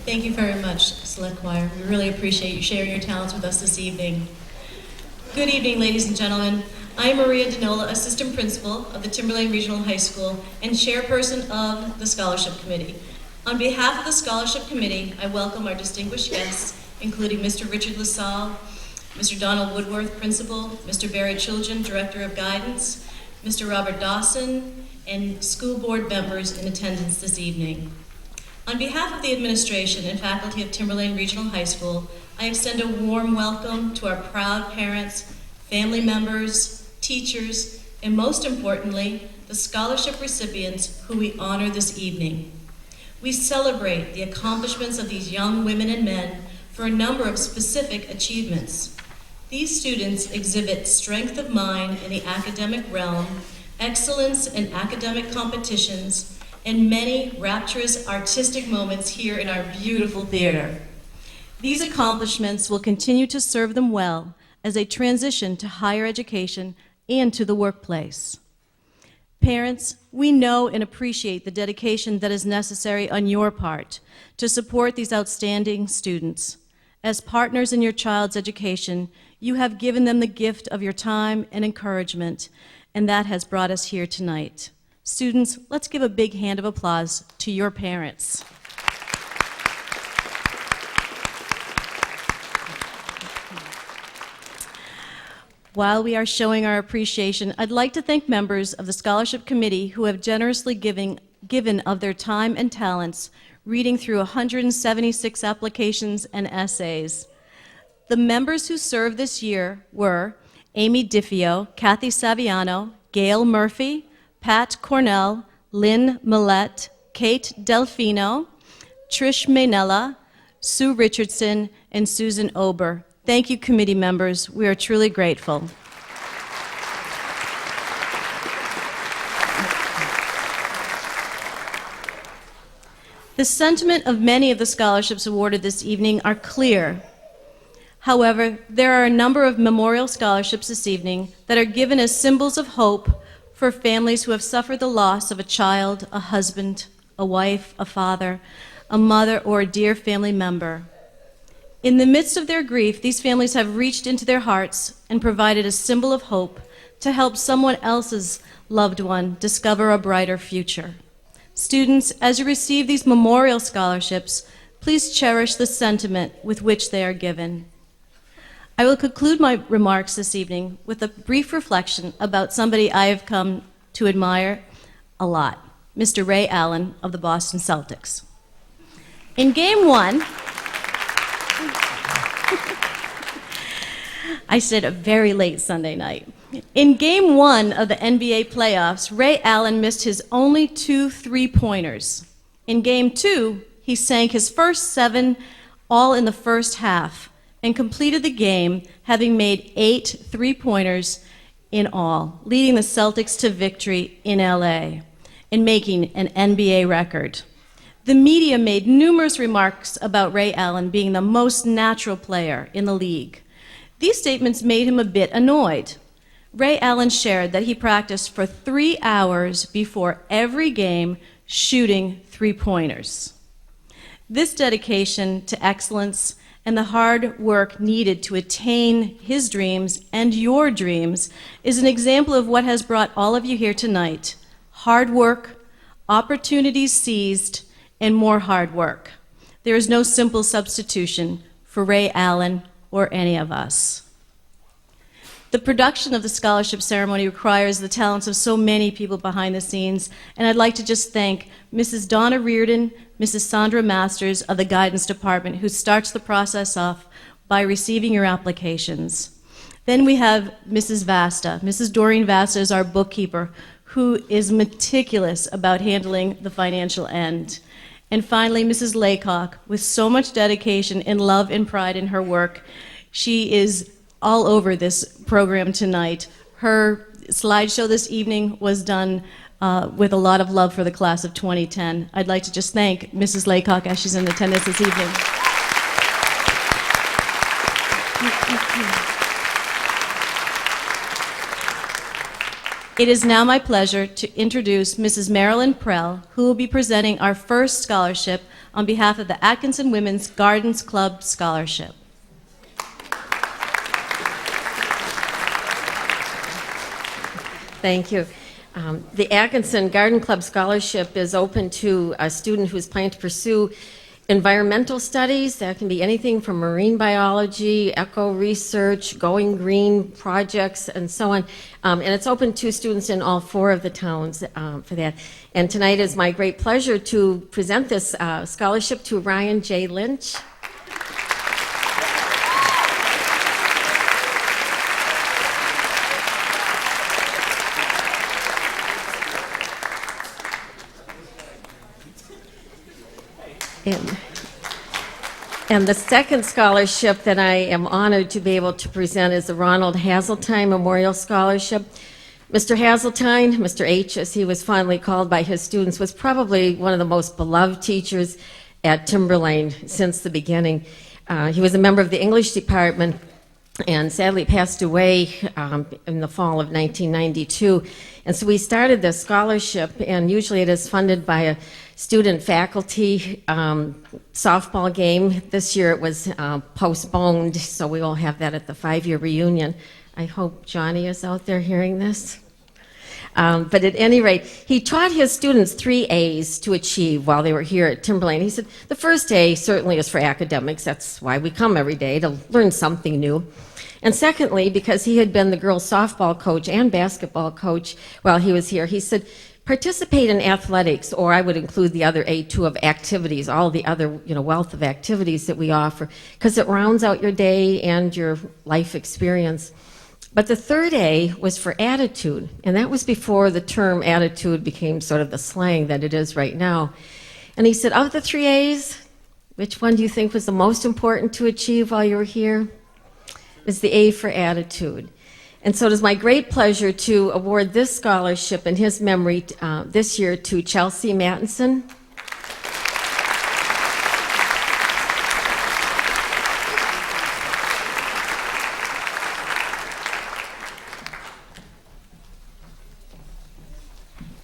Thank you very much, Select Choir. We really appreciate you sharing your talents with us this evening. Good evening, ladies and gentlemen. I am Maria Denola, Assistant Principal of the Timberlane Regional High School and Chairperson of the Scholarship Committee. On behalf of the Scholarship Committee, I welcome our distinguished guests, including Mr. Richard LaSalle, Mr. Donald Woodworth, Principal, Mr. Barry Chilgen, Director of Guidance, Mr. Robert Dawson, and school board members in attendance this evening. On behalf of the administration and faculty of Timberlane Regional High School, I extend a warm welcome to our proud parents, family members, teachers, and most importantly, the scholarship recipients who we honor this evening. We celebrate the accomplishments of these young women and men for a number of specific achievements. These students exhibit strength of mind in the academic realm, excellence in academic competitions, and many rapturous artistic moments here in our beautiful theater. These accomplishments will continue to serve them well as they transition to higher education and to the workplace. Parents, we know and appreciate the dedication that is necessary on your part to support these outstanding students. As partners in your child's education, you have given them the gift of your time and encouragement, and that has brought us here tonight. Students, let's give a big hand of applause to your parents. While we are showing our appreciation, I'd like to thank members of the Scholarship Committee who have generously given of their time and talents, reading through 176 applications and essays. The members who served this year were Amy Diffio, Kathy Saviano, Gail Murphy, Pat Cornell, Lynn Millette, Kate Delfino, Trish Maynella, Sue Richardson, and Susan Ober. Thank you, committee members. We are truly grateful. The sentiment of many of the scholarships awarded this evening are clear. However, there are a number of memorial scholarships this evening that are given as symbols of hope for families who have suffered the loss of a child, a husband, a wife, a father, a mother, or a dear family member. In the midst of their grief, these families have reached into their hearts and provided a symbol of hope to help someone else's loved one discover a brighter future. Students, as you receive these memorial scholarships, please cherish the sentiment with which they are given. I will conclude my remarks this evening with a brief reflection about somebody I have come to admire a lot, Mr. Ray Allen of the Boston Celtics. In Game 1, I said a very late Sunday night. In Game 1 of the NBA playoffs, Ray Allen missed his only 2 3-pointers. In Game 2, he sank his first 7, all in the first half, and completed the game having made 8 3-pointers in all, leading the Celtics to victory in LA and making an NBA record. The media made numerous remarks about Ray Allen being the most natural player in the league. These statements made him a bit annoyed. Ray Allen shared that he practiced for 3 hours before every game shooting 3-pointers. This dedication to excellence and the hard work needed to attain his dreams and your dreams is an example of what has brought all of you here tonight: hard work, opportunities seized, and more hard work. There is no simple substitution for Ray Allen or any of us. The production of the scholarship ceremony requires the talents of so many people behind the scenes, and I'd like to just thank Mrs. Donna Reardon, Mrs. Sandra Masters of the Guidance Department, who starts the process off by receiving your applications. Then we have Mrs. Vasta. Mrs. Doreen Vasta is our bookkeeper, who is meticulous about handling the financial end. And finally, Mrs. Laycock, with so much dedication and love and pride in her work. She is all over this program tonight. Her slideshow this evening was done with a lot of love for the class of 2010. I'd like to just thank Mrs. Laycock as she's in attendance this evening. It is now my pleasure to introduce Mrs. Marilyn Prell, who will be presenting our first scholarship on behalf of the Atkinson Women's Gardens Club Scholarship. Thank you. The Atkinson Garden Club Scholarship is open to a student who's planning to pursue environmental studies. That can be anything from marine biology, eco research, going green projects, and so on. And it's open to students in all 4 of the towns for that. And tonight is my great pleasure to present this scholarship to Ryan J. Lynch. And the second scholarship that I am honored to be able to present is the Ronald Hazeltine Memorial Scholarship. Mr. Hazeltine, Mr. H, as he was fondly called by his students, was probably one of the most beloved teachers at Timberlane since the beginning. He was a member of the English department and sadly passed away in the fall of 1992. And so we started this scholarship, and usually it is funded by a student-faculty softball game. This year it was postponed, so we will have that at the 5-year reunion. I hope Johnny is out there hearing this. But at any rate, he taught his students 3 A's to achieve while they were here at Timberlane. He said, the first A certainly is for academics. That's why we come every day, to learn something new. And secondly, because he had been the girls' softball coach and basketball coach while he was here, he said, participate in athletics, or I would include the other A2 of activities, all the other wealth of activities that we offer, because it rounds out your day and your life experience. But the third A was for attitude, and that was before the term attitude became sort of the slang that it is right now. And he said, of the 3 A's, Which one do you think was the most important to achieve while you were here? It's the A for attitude. And so it is my great pleasure to award this scholarship in his memory this year to Chelsea Mattinson.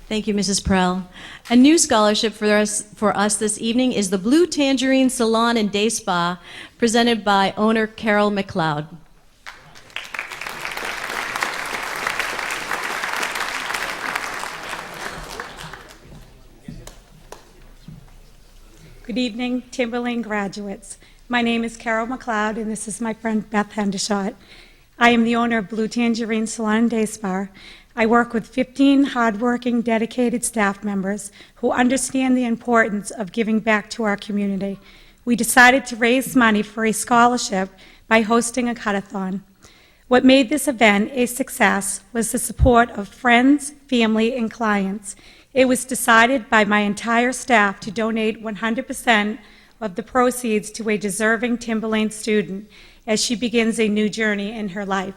Thank you, Mrs. Prell. A new scholarship for us this evening is the Blue Tangerine Salon and Day Spa, presented by owner Carol McLeod. Good evening, Timberlane graduates. My name is Carol McLeod, and this is my friend Beth Hendershot. I am the owner of Blue Tangerine Salon and Day Spa. I work with 15 hardworking, dedicated staff members who understand the importance of giving back to our community. We decided to raise money for a scholarship by hosting a cut-a-thon. What made this event a success was the support of friends, family, and clients. It was decided by my entire staff to donate 100% of the proceeds to a deserving Timberlane student as she begins a new journey in her life.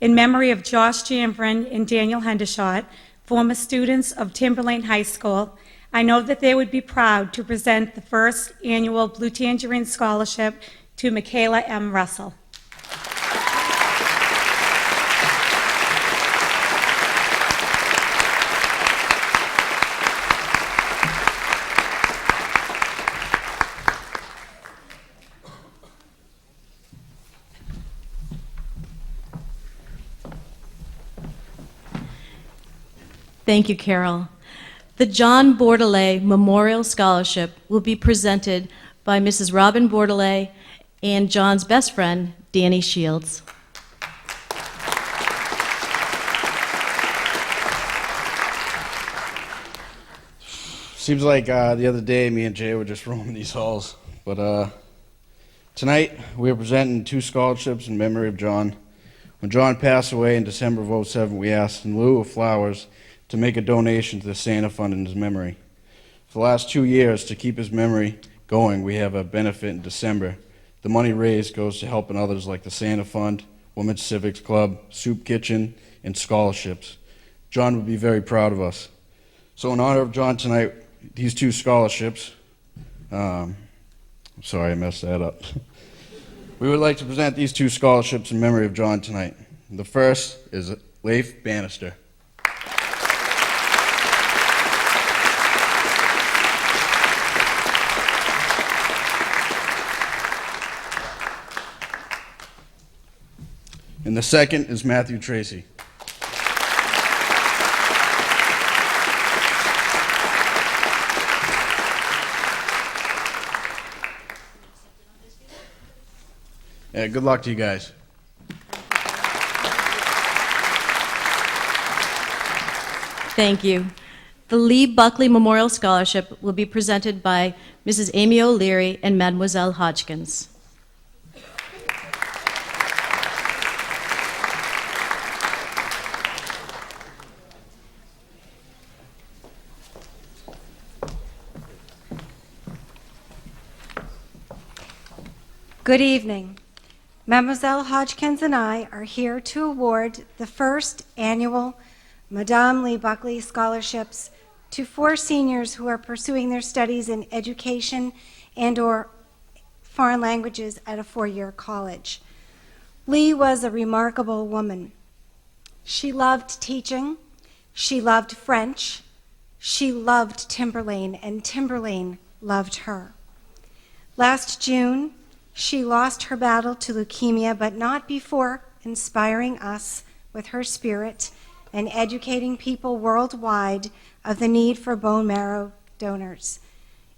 In memory of Josh Jamvrin and Daniel Hendershot, former students of Timberlane High School, I know that they would be proud to present the first annual Blue Tangerine Scholarship to Michaela M. Russell. Thank you, Carol. The John Bordelais Memorial Scholarship will be presented by Mrs. Robin Bordelais and John's best friend, Danny Shields. Seems like the other day me and Jay were just roaming these halls, but tonight we are presenting 2 scholarships in memory of John. When John passed away in December of 2007, we asked, in lieu of flowers, to make a donation to the Santa Fund in his memory. For the last 2 years, to keep his memory going, we have a benefit in December. The money raised goes to helping others like the Santa Fund, Women's Civics Club, Soup Kitchen, and scholarships. John would be very proud of us. So in honor of John tonight, these 2 scholarships, I'm sorry I messed that up. We would like to present these 2 scholarships in memory of John tonight. The first is Leif Bannister. And the second is Matthew Tracy. Yeah, good luck to you guys. Thank you. The Lee Buckley Memorial Scholarship will be presented by Mrs. Amy O'Leary and Mademoiselle Hodgkins. Good evening. Mademoiselle Hodgkins and I are here to award the first annual Madame Lee Buckley Scholarships to 4 seniors who are pursuing their studies in education and/or foreign languages at a 4-year college. Lee was a remarkable woman. She loved teaching, she loved French, she loved Timberlane, and Timberlane loved her. Last June, she lost her battle to leukemia, but not before inspiring us with her spirit and educating people worldwide of the need for bone marrow donors.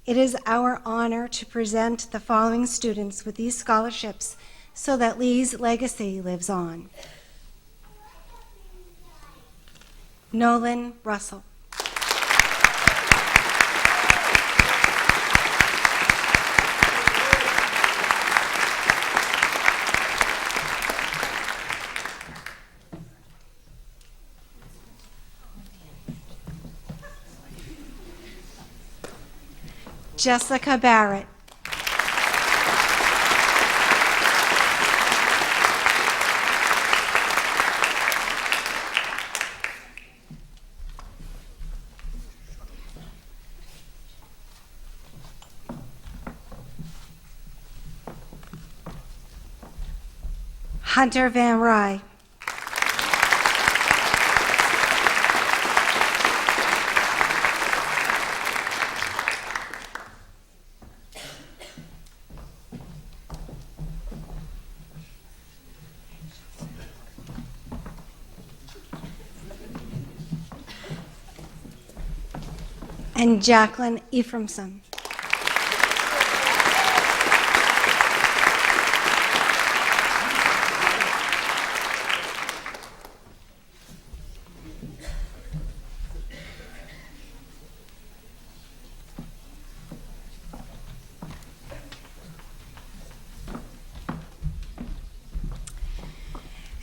It is our honor to present the following students with these scholarships so that Lee's legacy lives on. Nolan Russell. Jessica Barrett. Hunter Van Rye. And Jacqueline Ephraimson.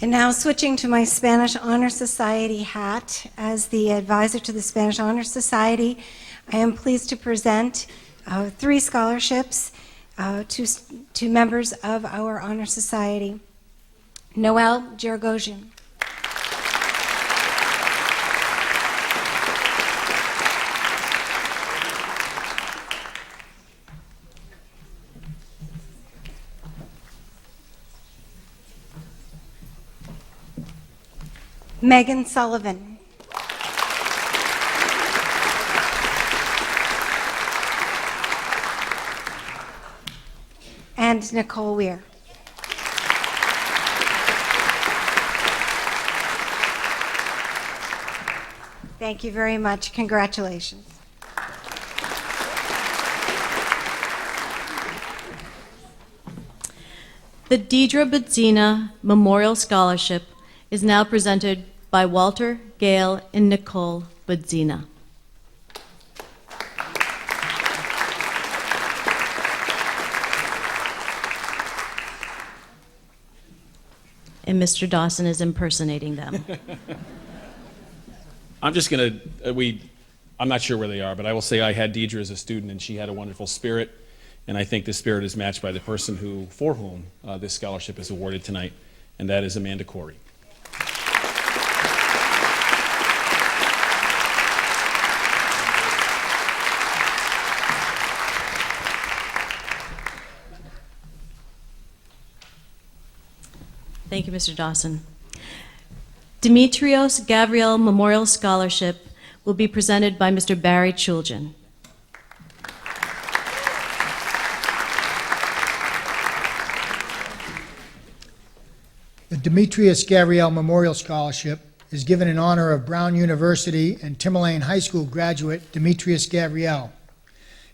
And now switching to my Spanish Honor Society hat. As the advisor to the Spanish Honor Society, I am pleased to present 3 scholarships to members of our Honor Society. Noel Jergosian. Megan Sullivan. And Nicole Weir. Thank you very much. Congratulations. The Deidre Budzina Memorial Scholarship is now presented by Walter, Gail, and Nicole Budzina. And Mr. Dawson is impersonating them. I'm just going to, I'm not sure where they are, but I will say I had Deidre as a student, and she had a wonderful spirit, and I think the spirit is matched by the person for whom this scholarship is awarded tonight, and that is Amanda Corey. Thank you, Mr. Dawson. Demetrios Gabriel Memorial Scholarship will be presented by Mr. Barry Chulgin. The Demetrius Gabriel Memorial Scholarship is given in honor of Brown University and Timberlane High School graduate Demetrius Gabriel.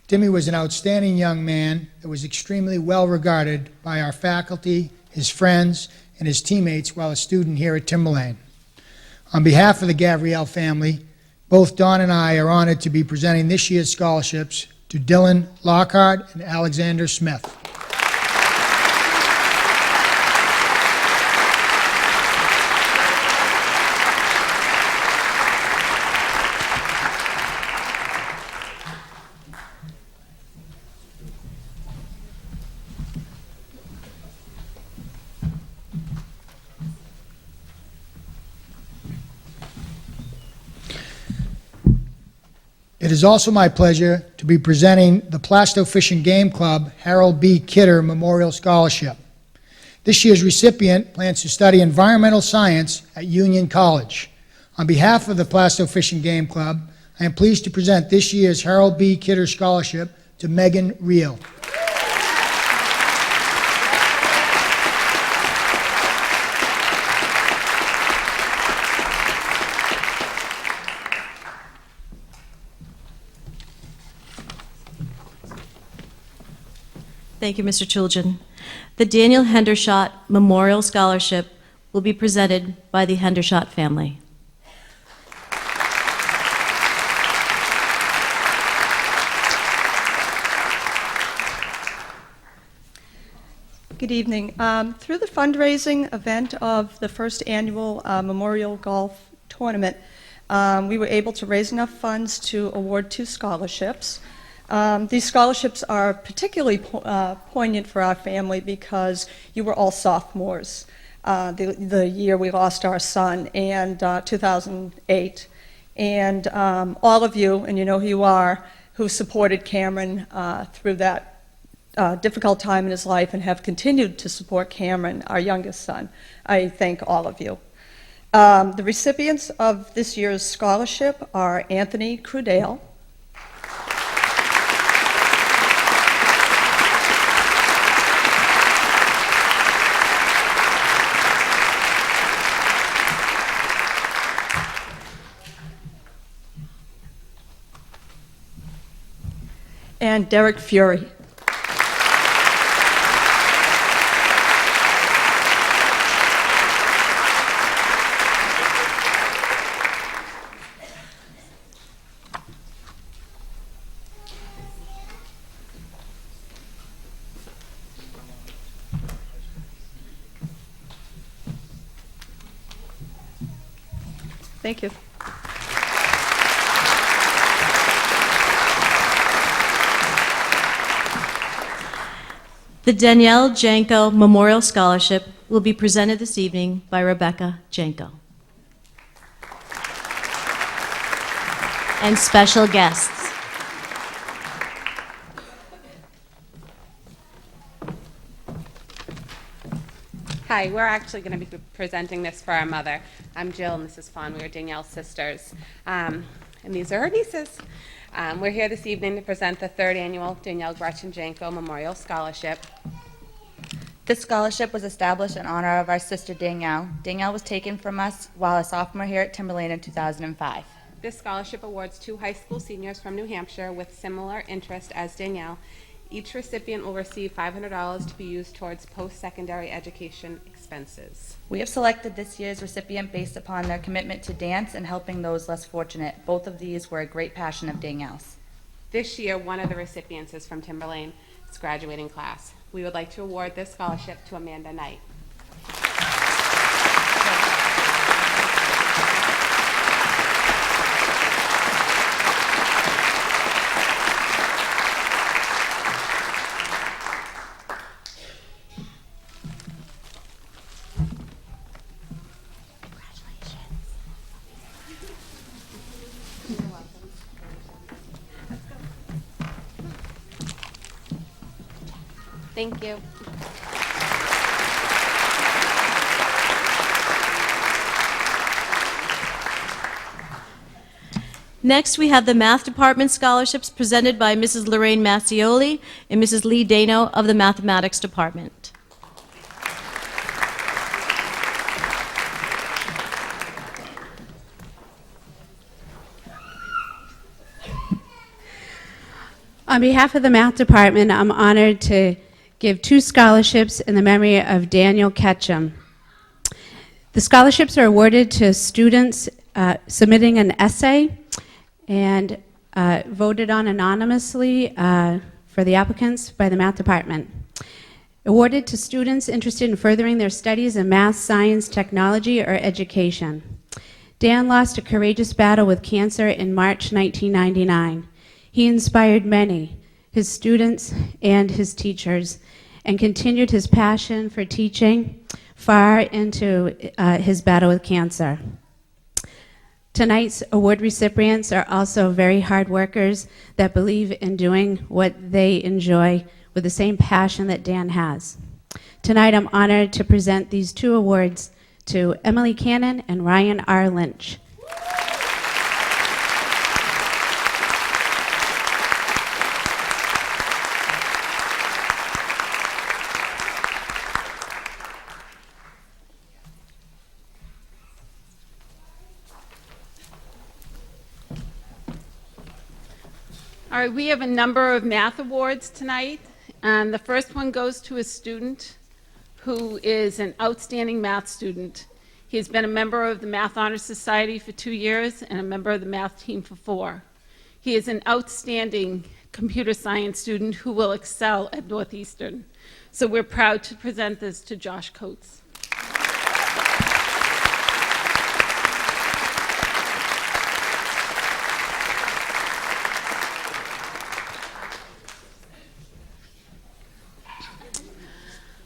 Timmy was an outstanding young man that was extremely well regarded by our faculty, his friends, and his teammates while a student here at Timberlane. On behalf of the Gabriel family, both Don and I are honored to be presenting this year's scholarships to Dylan Lockhart and Alexander Smith. It is also my pleasure to be presenting the Plasto Fish and Game Club Harold B. Kidder Memorial Scholarship. This year's recipient plans to study environmental science at Union College. On behalf of the Plasto Fish and Game Club, I am pleased to present this year's Harold B. Kidder Scholarship to Megan Reel. Thank you, Mr. Chulgin. The Daniel Hendershot Memorial Scholarship will be presented by the Hendershot family. Good evening. Through the fundraising event of the first annual Memorial Golf Tournament, we were able to raise enough funds to award 2 scholarships. These scholarships are particularly poignant for our family because you were all sophomores the year we lost our son, and 2008. And all of you, and you know who you are, who supported Cameron through that difficult time in his life and have continued to support Cameron, our youngest son. I thank all of you. The recipients of this year's scholarship are Anthony Crudale, and Derek Fury. Thank you. The Danielle Janko Memorial Scholarship will be presented this evening by Rebecca Janko. And special guests. Hi, we're actually going to be presenting this for our mother. I'm Jill and this is Fawn. We are Danielle's sisters. And these are her nieces. We're here this evening to present the third annual Danielle Gretchen Janko Memorial Scholarship. This scholarship was established in honor of our sister Danielle. Danielle was taken from us while a sophomore here at Timberlane in 2005. This scholarship awards 2 high school seniors from New Hampshire with similar interest as Danielle. Each recipient will receive $500 to be used towards post-secondary education expenses. We have selected this year's recipient based upon their commitment to dance and helping those less fortunate. Both of these were a great passion of Danielle's. This year, one of the recipients is from Timberlane's graduating class. We would like to award this scholarship to Amanda Knight. Thank you. Next, we have the Math Department scholarships presented by Mrs. Lorraine Massioli and Mrs. Lee Dano of the Mathematics Department. On behalf of the Math Department, I'm honored to give 2 scholarships in the memory of Daniel Ketchum. The scholarships are awarded to students submitting an essay and voted on anonymously for the applicants by the Math Department. Awarded to students interested in furthering their studies in math, science, technology, or education. Dan lost a courageous battle with cancer in March 1999. He inspired many, his students and his teachers, and continued his passion for teaching far into his battle with cancer. Tonight's award recipients are also very hard workers that believe in doing what they enjoy with the same passion that Dan has. Tonight I'm honored to present these 2 awards to Emily Cannon and Ryan R. Lynch. All right, we have a number of math awards tonight, and the first one goes to a student who is an outstanding math student. He's been a member of the Math Honor Society for 2 years and a member of the math team for 4. He is an outstanding computer science student who will excel at Northeastern. So we're proud to present this to Josh Coates.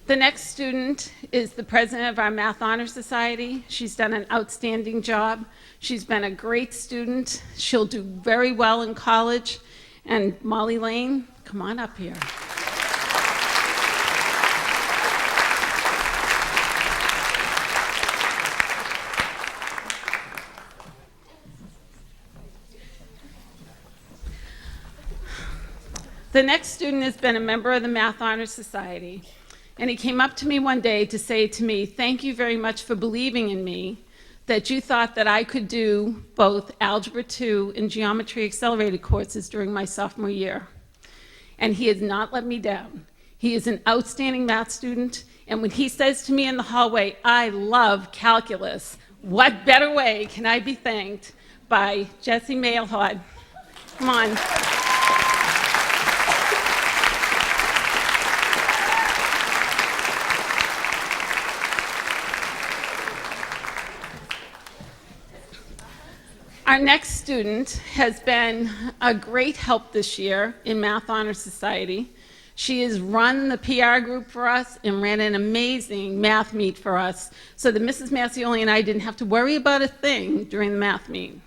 The next student is the president of our Math Honor Society. She's done an outstanding job. She's been a great student. She'll do very well in college. And Molly Lane, come on up here. The next student has been a member of the Math Honor Society, and he came up to me one day to say to me, "Thank you very much for believing in me, that you thought that I could do both Algebra 2 and Geometry Accelerated courses during my sophomore year." And he has not let me down. He is an outstanding math student, and when he says to me in the hallway, "I love calculus," what better way can I be thanked by Jesse Mailhot? Come on. Our next student has been a great help this year in Math Honor Society. She has run the PR group for us and ran an amazing math meet for us so that Mrs. Massioli and I didn't have to worry about a thing during the math meet.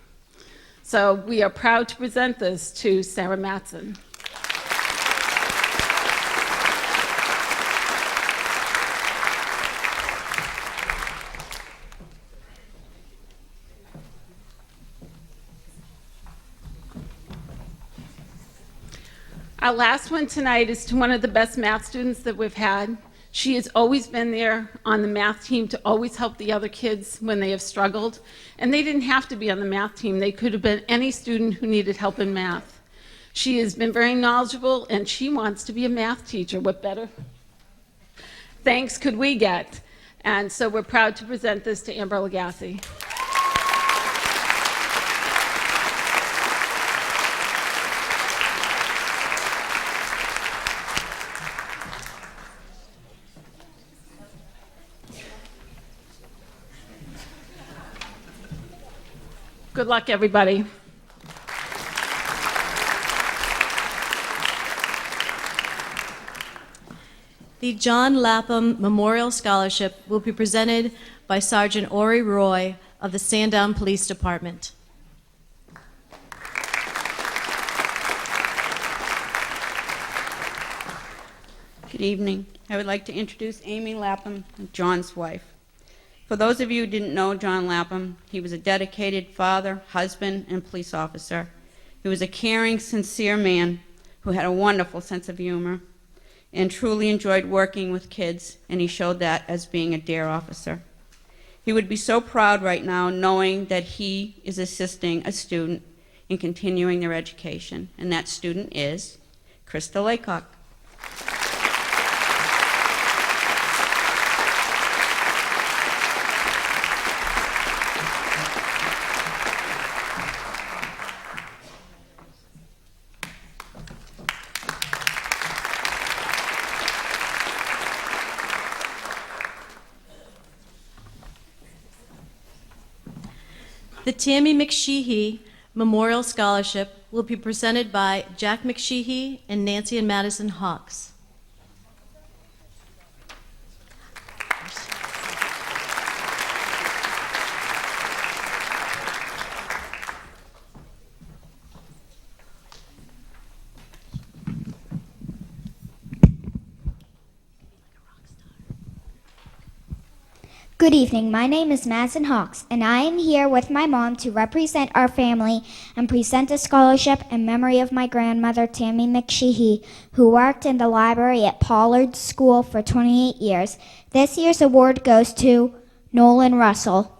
So we are proud to present this to Sarah Matson. Our last one tonight is to one of the best math students that we've had. She has always been there on the math team to always help the other kids when they have struggled. And they didn't have to be on the math team. They could have been any student who needed help in math. She has been very knowledgeable, and she wants to be a math teacher. What better thanks could we get? And so we're proud to present this to Amber Lagasse. Good luck, everybody. The John Lapham Memorial Scholarship will be presented by Sergeant Ori Roy of the Sandown Police Department. Good evening. I would like to introduce Amy Lapham, John's wife. For those of you who didn't know John Lapham, he was a dedicated father, husband, and police officer. He was a caring, sincere man who had a wonderful sense of humor and truly enjoyed working with kids, and he showed that as being a DARE officer. He would be so proud right now knowing that he is assisting a student in continuing their education, and that student is Krista Laycock. The Tammy McSheehy Memorial Scholarship will be presented by Jack McSheehy and Nancy and Madison Hawks. Good evening. My name is Madison Hawks, and I am here with my mom to represent our family and present a scholarship in memory of my grandmother, Tammy McSheehy, who worked in the library at Pollard School for 28 years. This year's award goes to Nolan Russell.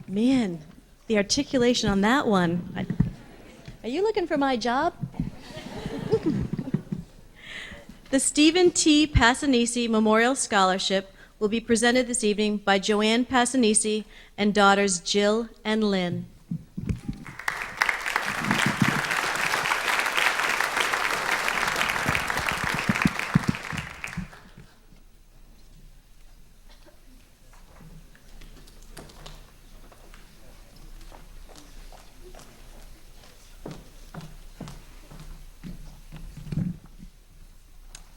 Man, the articulation on that one. Are you looking for my job? The Stephen T. Passanisi Memorial Scholarship will be presented this evening by Joanne Passanisi and daughters Jill and Lynn.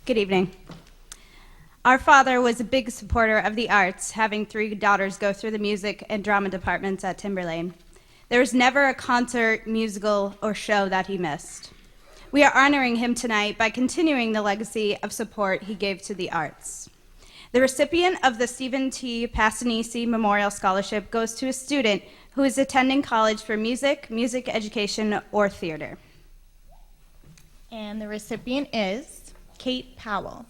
Good evening. Our father was a big supporter of the arts, having 3 daughters go through the music and drama departments at Timberlane. There was never a concert, musical, or show that he missed. We are honoring him tonight by continuing the legacy of support he gave to the arts. The recipient of the Stephen T. Passanisi Memorial Scholarship goes to a student who is attending college for music, music education, or theater. And the recipient is Kate Powell.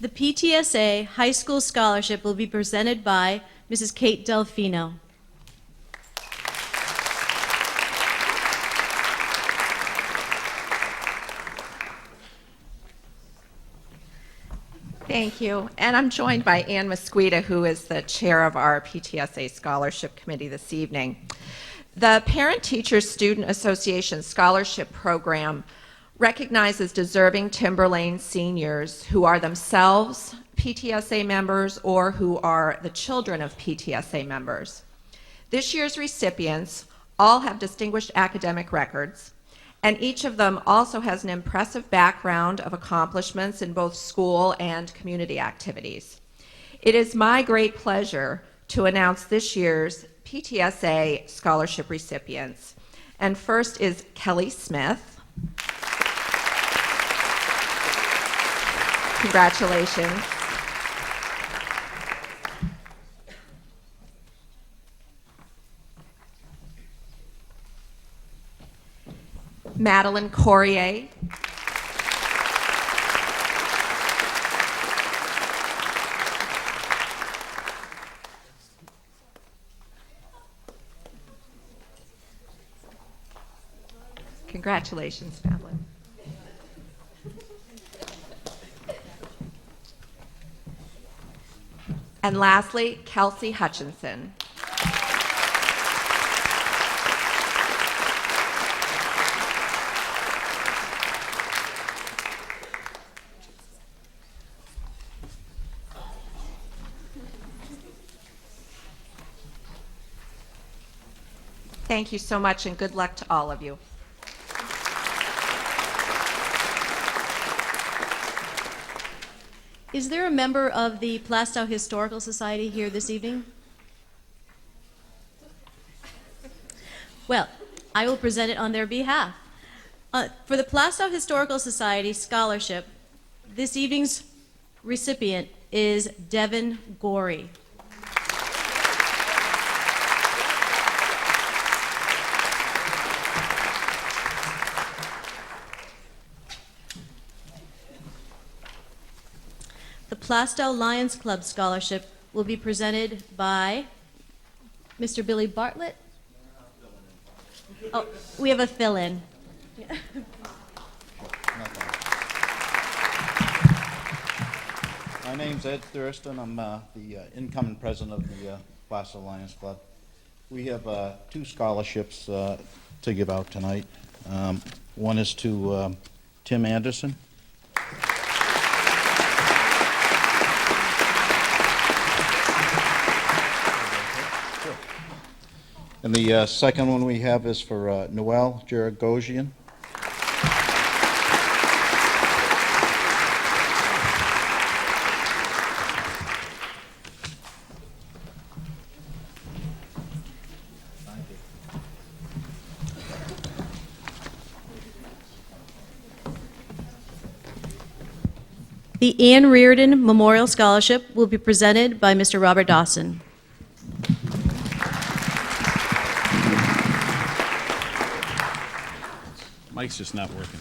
The PTSA High School Scholarship will be presented by Mrs. Kate Delfino. Thank you. And I'm joined by Ann Mosquita, who is the chair of our PTSA Scholarship Committee this evening. The Parent Teachers Student Association Scholarship Program recognizes deserving Timberlane seniors who are themselves PTSA members or who are the children of PTSA members. This year's recipients all have distinguished academic records, and each of them also has an impressive background of accomplishments in both school and community activities. It is my great pleasure to announce this year's PTSA scholarship recipients. And first is Kelly Smith. Congratulations. Madeline Corrier. Congratulations, Madeline. And lastly, Kelsey Hutchinson. Thank you so much, and good luck to all of you. Is there a member of the Plastow Historical Society here this evening? Well, I will present it on their behalf. For the Plastow Historical Society Scholarship, this evening's recipient is Devin Gorey. The Plastow Lions Club Scholarship will be presented by Mr. Billy Bartlett. Oh, we have a fill-in. My name's Ed Thurston. I'm the incoming president of the Plastow Lions Club. We have 2 scholarships to give out tonight. One is to Tim Anderson. And the second one we have is for Noel Jaragosian. The Ann Reardon Memorial Scholarship will be presented by Mr. Robert Dawson. Mike's just not working.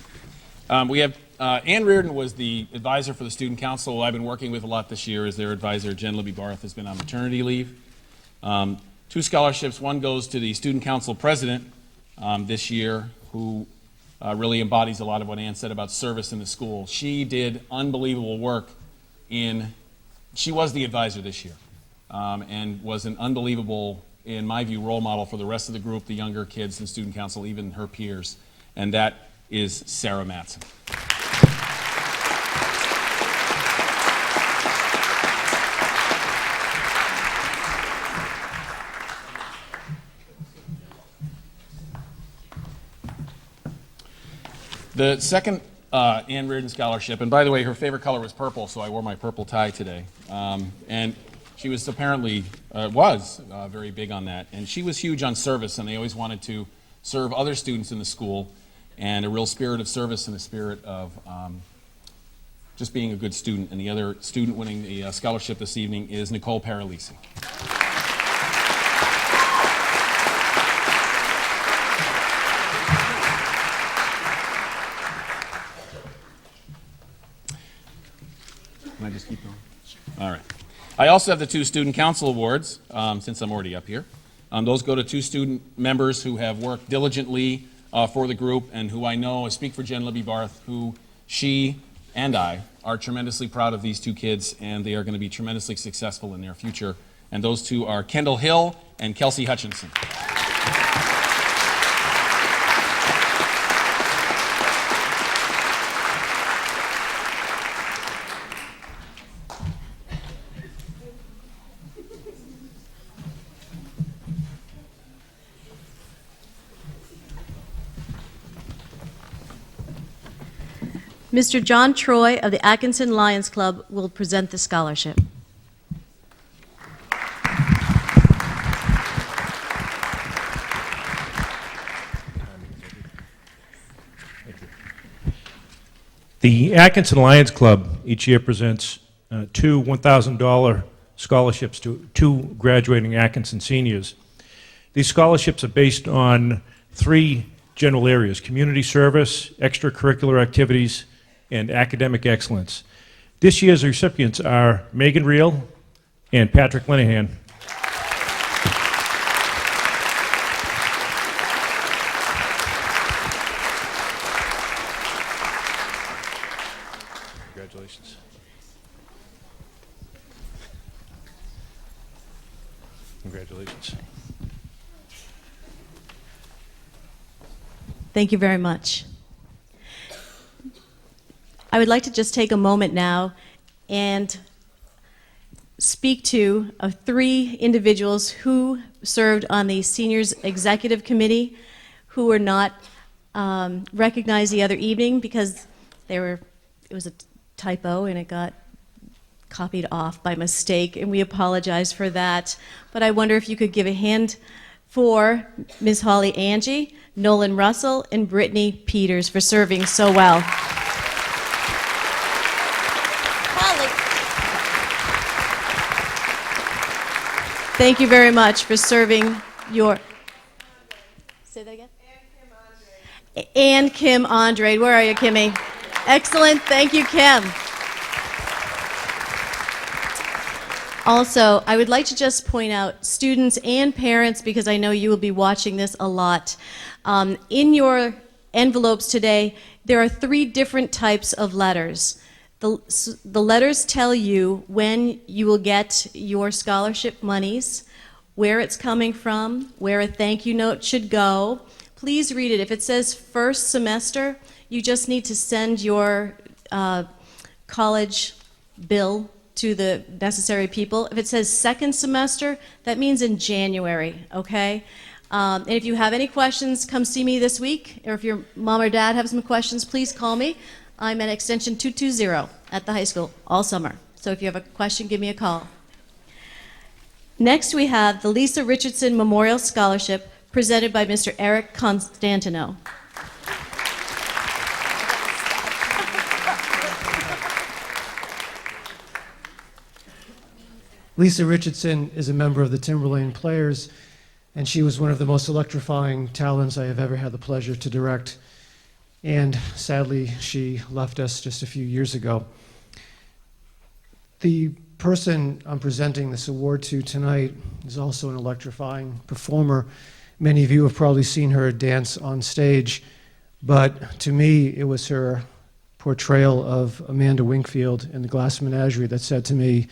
We have Ann Reardon was the advisor for the Student Council. I've been working with a lot this year as their advisor. Jen Libby Barth has been on maternity leave. 2 scholarships. One goes to the Student Council president this year, who really embodies a lot of what Ann said about service in the school. She did unbelievable work she was the advisor this year and was an unbelievable, in my view, role model for the rest of the group, the younger kids in Student Council, even her peers. and that is Sarah Matson. The second Ann Reardon Scholarship, and by the way, her favorite color was purple, so I wore my purple tie today. And she was apparently, very big on that. And she was huge on service, and they always wanted to serve other students in the school, and a real spirit of service and a spirit of just being a good student. And the other student winning the scholarship this evening is Nicole Paralisi. Can I just keep going? All right. I also have the two Student Council Awards, since I'm already up here. Those go to two student members who have worked diligently for the group and who I know, I speak for Jen Libby Barth, who she and I are tremendously proud of these two kids, and they are going to be tremendously successful in their future. And those two are Kendall Hill and Kelsey Hutchinson. Mr. John Troy of the Atkinson Lions Club will present the scholarship. The Atkinson Lions Club each year presents two $1,000 scholarships to two graduating Atkinson seniors. These scholarships are based on three general areas: community service, extracurricular activities, and academic excellence. This year's recipients are Megan Reel and Patrick Linehan. Congratulations. Congratulations. Thank you very much. I would like to just take a moment now and speak to three individuals who served on the Seniors Executive Committee who were not recognized the other evening because it was a typo and it got copied off by mistake, and we apologize for that. But I wonder if you could give a hand for Ms. Holly Angie, Nolan Russell, and Brittany Peters for serving so well. Thank you very much for serving your... Say that again? And Kim Andrade. Where are you, Kimmy? Excellent. Thank you, Kim. Also, I would like to just point out students and parents, because I know you will be watching this a lot. In your envelopes today, there are three different types of letters. The letters tell you when you will get your scholarship monies, where it's coming from, where a thank you note should go. Please read it. If it says first semester, you just need to send your college bill to the necessary people. If it says second semester, that means in January, okay? And if you have any questions, come see me this week, or if your mom or dad have some questions, please call me. I'm at extension 220 at the high school all summer. So if you have a question, give me a call. Next, we have the Lisa Richardson Memorial Scholarship presented by Mr. Eric Constantino. Lisa Richardson is a member of the Timberlane Players, and she was one of the most electrifying talents I have ever had the pleasure to direct. And sadly, she left us just a few years ago. The person I'm presenting this award to tonight is also an electrifying performer. Many of you have probably seen her dance on stage, but to me, it was her portrayal of Amanda Wingfield in The Glass Menagerie that said to me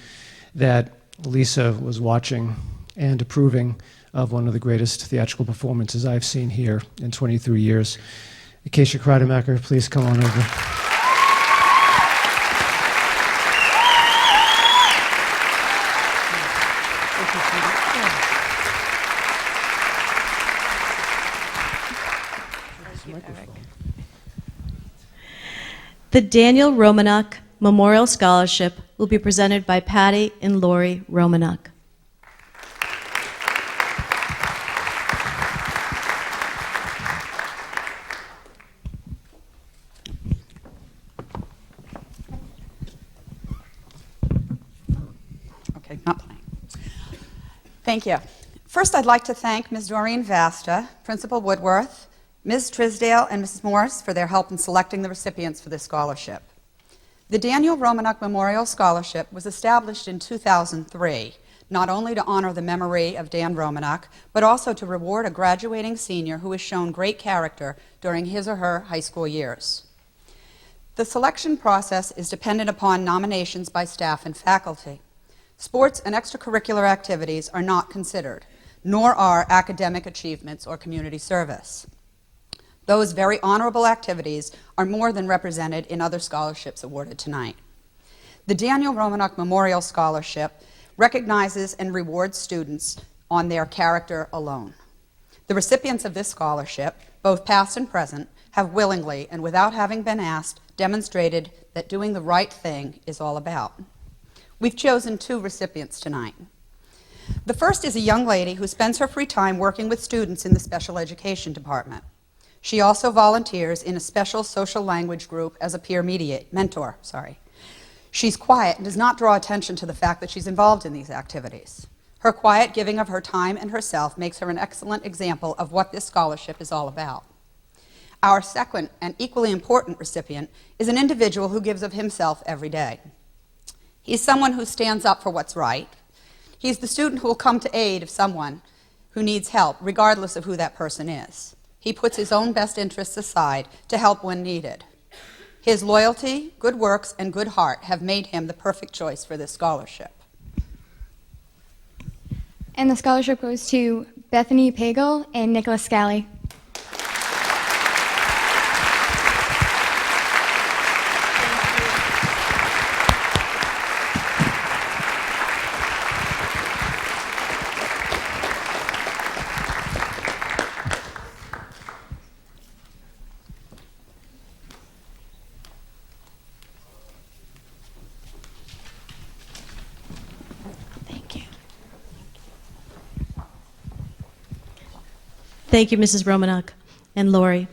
that Lisa was watching and approving of one of the greatest theatrical performances I've seen here in 23 years. Acacia Kreidemecker, please come on over. The Daniel Romanuk Memorial Scholarship will be presented by Patty and Lori Romanuk. Okay, not playing. Thank you. First, I'd like to thank Ms. Doreen Vasta, Principal Woodworth, Ms. Trisdale, and Mrs. Morris for their help in selecting the recipients for this scholarship. The Daniel Romanuk Memorial Scholarship was established in 2003, not only to honor the memory of Dan Romanuk, but also to reward a graduating senior who has shown great character during his or her high school years. The selection process is dependent upon nominations by staff and faculty. Sports and extracurricular activities are not considered, nor are academic achievements or community service. Those very honorable activities are more than represented in other scholarships awarded tonight. The Daniel Romanuk Memorial Scholarship recognizes and rewards students on their character alone. The recipients of this scholarship, both past and present, have willingly and without having been asked demonstrated that doing the right thing is all about. We've chosen 2 recipients tonight. The first is a young lady who spends her free time working with students in the special education department. She also volunteers in a special social language group as a peer mentor. She's quiet and does not draw attention to the fact that she's involved in these activities. Her quiet giving of her time and herself makes her an excellent example of what this scholarship is all about. Our second and equally important recipient is an individual who gives of himself every day. He's someone who stands up for what's right. He's the student who will come to aid of someone who needs help, regardless of who that person is. He puts his own best interests aside to help when needed. His loyalty, good works, and good heart have made him the perfect choice for this scholarship. And the scholarship goes to Bethany Pagel and Nicholas Scally. Thank you, Mrs. Romanuk and Lori.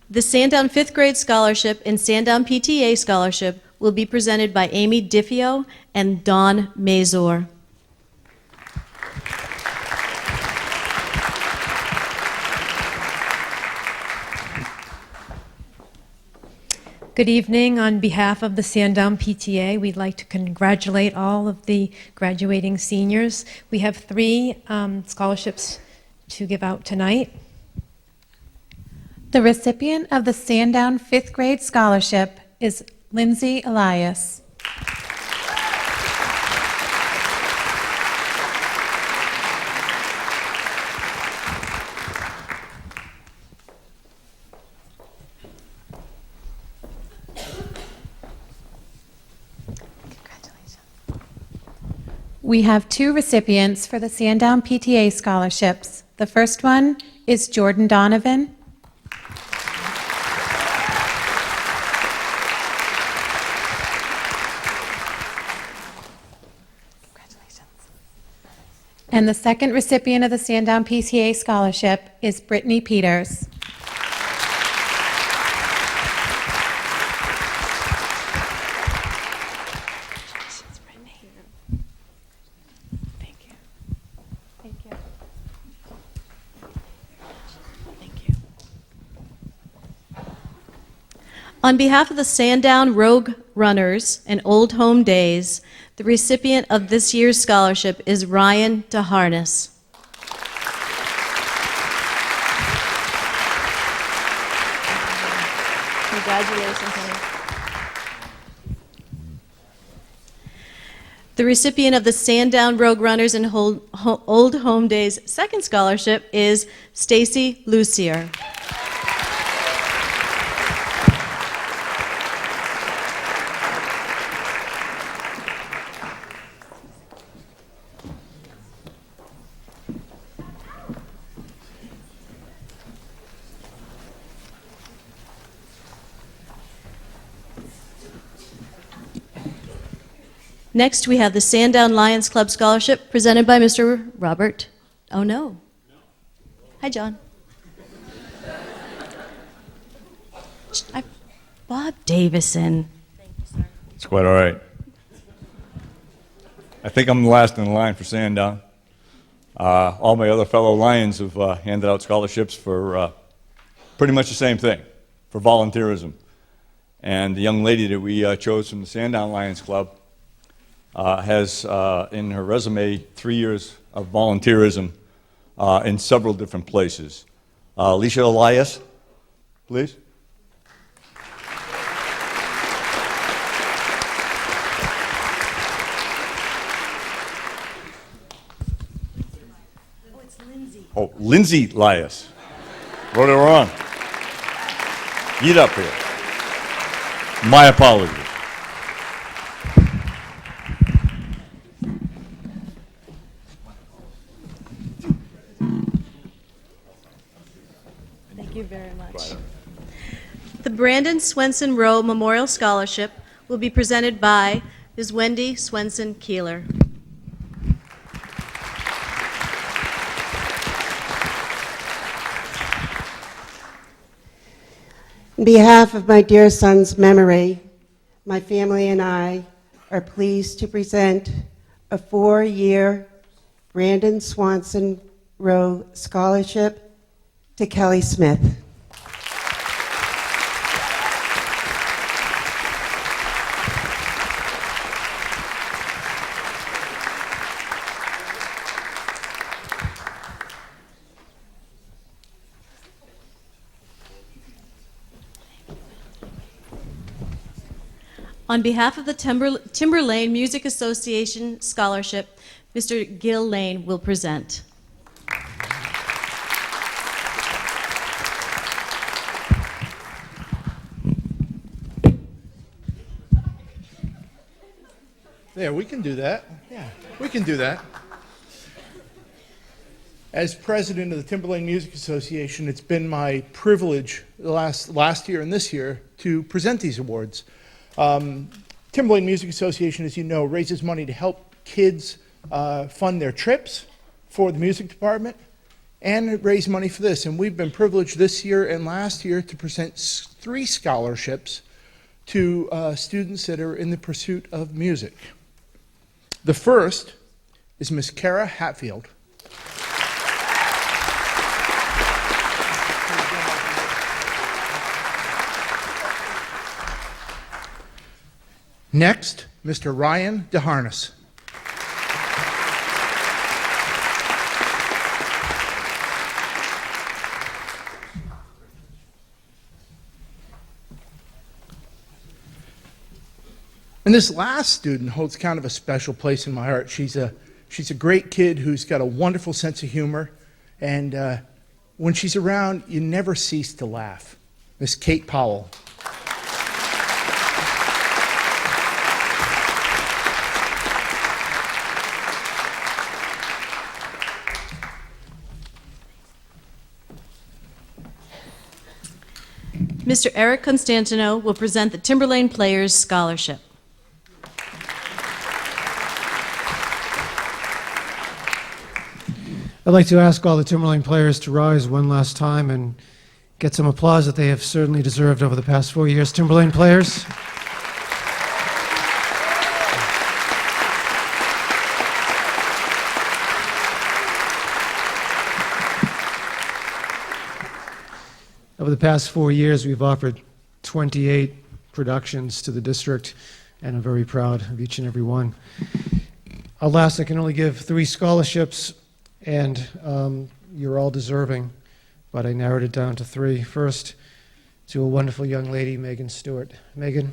The Sandown 5th grade scholarship and Sandown PTA scholarship will be presented by Amy Diffio and Dawn Mazur. Good evening. On behalf of the Sandown PTA, we'd like to congratulate all of the graduating seniors. We have 3 scholarships to give out tonight. The recipient of the Sandown 5th grade scholarship is Lindsay Elias. We have 2 recipients for the Sandown PTA scholarships. The first one is Jordan Donovan. And the second recipient of the Sandown PTA scholarship is Brittany Peters. On behalf of the Sandown Rogue Runners and Old Home Days, the recipient of this year's scholarship is Ryan DeHarness. Congratulations, honey. The recipient of the Sandown Rogue Runners and Old Home Days second scholarship is Stacy Lucier. Next, we have the Sandown Lions Club Scholarship presented by Mr. Robert. Oh, no. Hi, John. Bob Davison. It's quite all right. I think I'm the last in the line for Sandown. All my other fellow Lions have handed out scholarships for pretty much the same thing, for volunteerism. And the young lady that we chose from the Sandown Lions Club has in her resume 3 years of volunteerism in several different places. Alicia Elias, please. Oh, Lindsay Elias. Wrote it wrong. Get up here. My apologies. Thank you very much. The Brandon Swenson Rowe Memorial Scholarship will be presented by Ms. Wendy Swenson Keeler. On behalf of my dear son's memory, my family and I are pleased to present a 4-year Brandon Swanson Rowe Scholarship to Kelly Smith. On behalf of the Timber Lane Music Association Scholarship, Mr. Gil Lane will present. There, we can do that. Yeah, we can do that. As president of the Timberlane Music Association, it's been my privilege the last year and this year to present these awards. Timberlane Music Association, as you know, raises money to help kids fund their trips for the music department and raise money for this. And we've been privileged this year and last year to present 3 scholarships to students that are in the pursuit of music. The first is Miss Kara Hatfield. Next, Mr. Ryan DeHarness. And this last student holds kind of a special place in my heart. She's a great kid who's got a wonderful sense of humor, and when she's around, you never cease to laugh. Miss Kate Powell. Mr. Eric Constantino will present the Timberlane Players Scholarship. I'd like to ask all the Timberlane players to rise one last time and get some applause that they have certainly deserved over the past 4 years. Timberlane players. Over the past 4 years, we've offered 28 productions to the district, and I'm very proud of each and every one. Alas, I can only give 3 scholarships, and you're all deserving, but I narrowed it down to 3. First, to a wonderful young lady, Megan Stewart. Megan.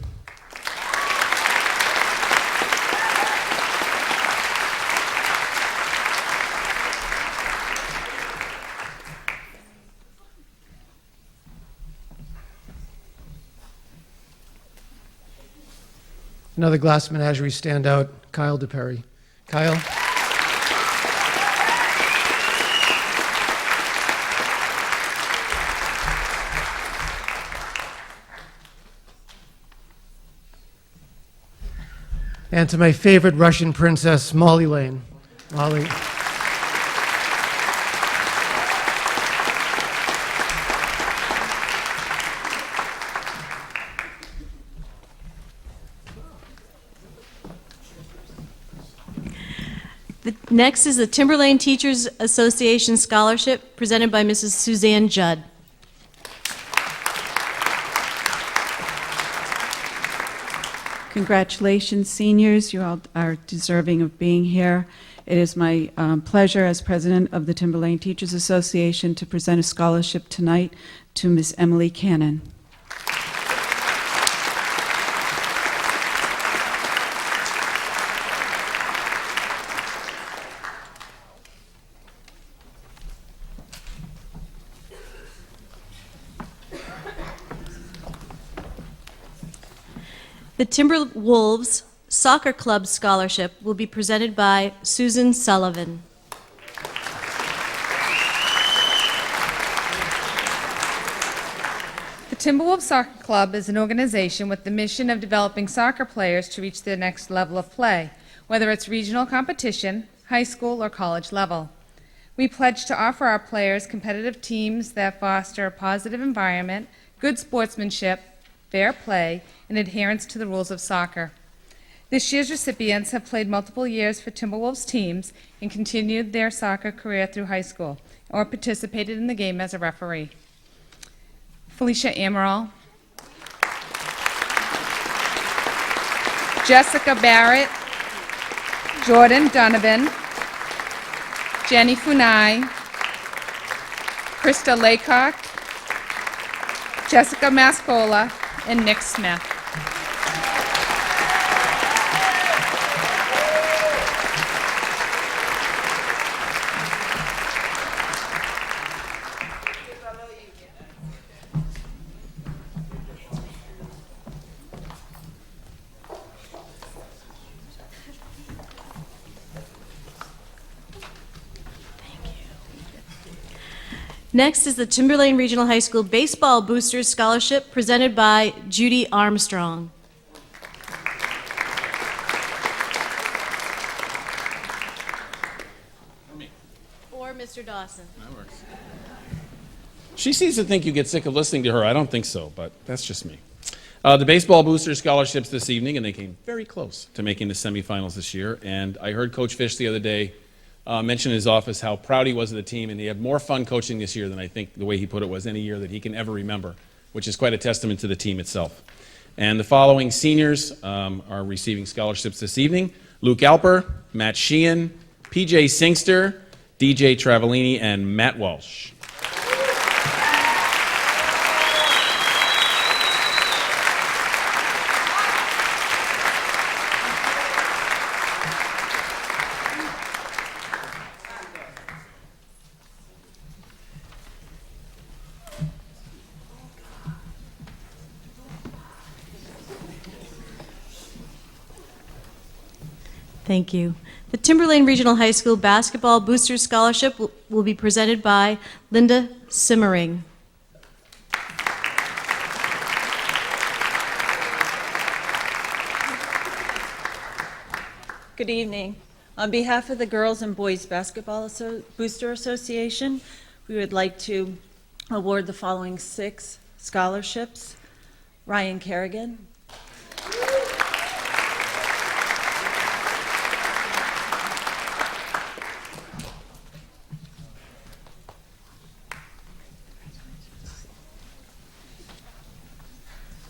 Another Glass Menagerie standout, Kyle DePerry. Kyle. and to my favorite Russian princess, Molly Lane. Molly. Next is the Timberlane Teachers Association Scholarship presented by Mrs. Suzanne Judd. Congratulations, seniors. You all are deserving of being here. It is my pleasure as president of the Timberlane Teachers Association to present a scholarship tonight to Miss Emily Cannon. The Timberwolves Soccer Club Scholarship will be presented by Susan Sullivan. The Timberwolves Soccer Club is an organization with the mission of developing soccer players to reach their next level of play, whether it's regional competition, high school, or college level. We pledge to offer our players competitive teams that foster a positive environment, good sportsmanship, fair play, and adherence to the rules of soccer. This year's recipients have played multiple years for Timberwolves teams and continued their soccer career through high school, or participated in the game as a referee. Felicia Amaral, Jessica Barrett, Jordan Donovan, Jenny Funai, Krista Laycock, Jessica Mascola, and Nick Smith. Next is the Timberlane Regional High School Baseball Boosters Scholarship presented by Judy Armstrong. Or Mr. Dawson. That works. She seems to think you get sick of listening to her. I don't think so, but that's just me. The Baseball Booster Scholarships this evening, and they came very close to making the semifinals this year. And I heard Coach Fish the other day mention in his office how proud he was of the team, and he had more fun coaching this year than I think the way he put it was any year that he can ever remember, which is quite a testament to the team itself. And the following seniors are receiving scholarships this evening: Luke Alper, Matt Sheehan, PJ Singster, DJ Travellini, and Matt Walsh. Thank you. The Timberlane Regional High School Basketball Boosters Scholarship will be presented by Linda Simmering. Good evening. On behalf of the Girls and Boys Basketball Booster Association, we would like to award the following 6 scholarships. Ryan Kerrigan,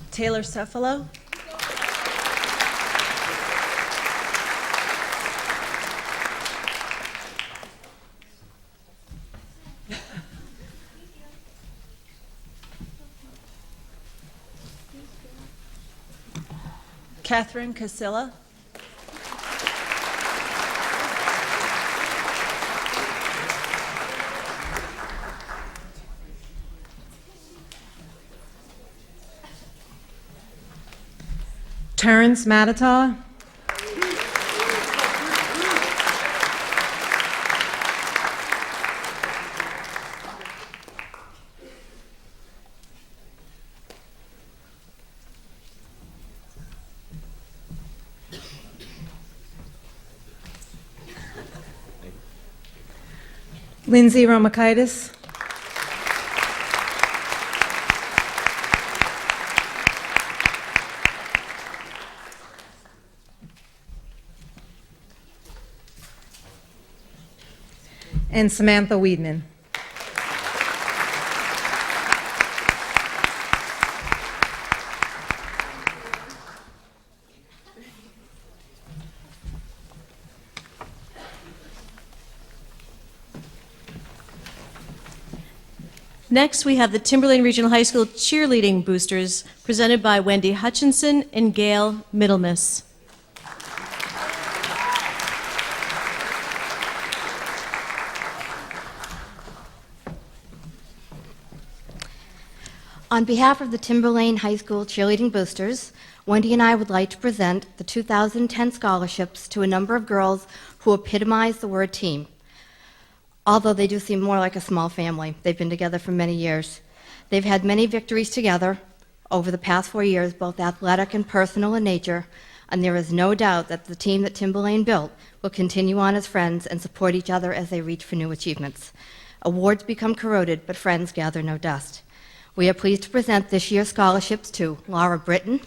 Taylor Cefalo, Catherine Casilla, Terrence Matata, Lindsay Romakaitis. And Samantha Weedman. Next, we have the Timberlane Regional High School cheerleading boosters presented by Wendy Hutchinson and Gail Middlemiss. On behalf of the Timberlane High School cheerleading boosters, Wendy and I would like to present the 2010 scholarships to a number of girls who epitomize the word team. Although they do seem more like a small family, they've been together for many years. They've had many victories together over the past 4 years, both athletic and personal in nature, and there is no doubt that the team that Timberlane built will continue on as friends and support each other as they reach for new achievements. Awards become corroded, but friends gather no dust. We are pleased to present this year's scholarships to Laura Britton,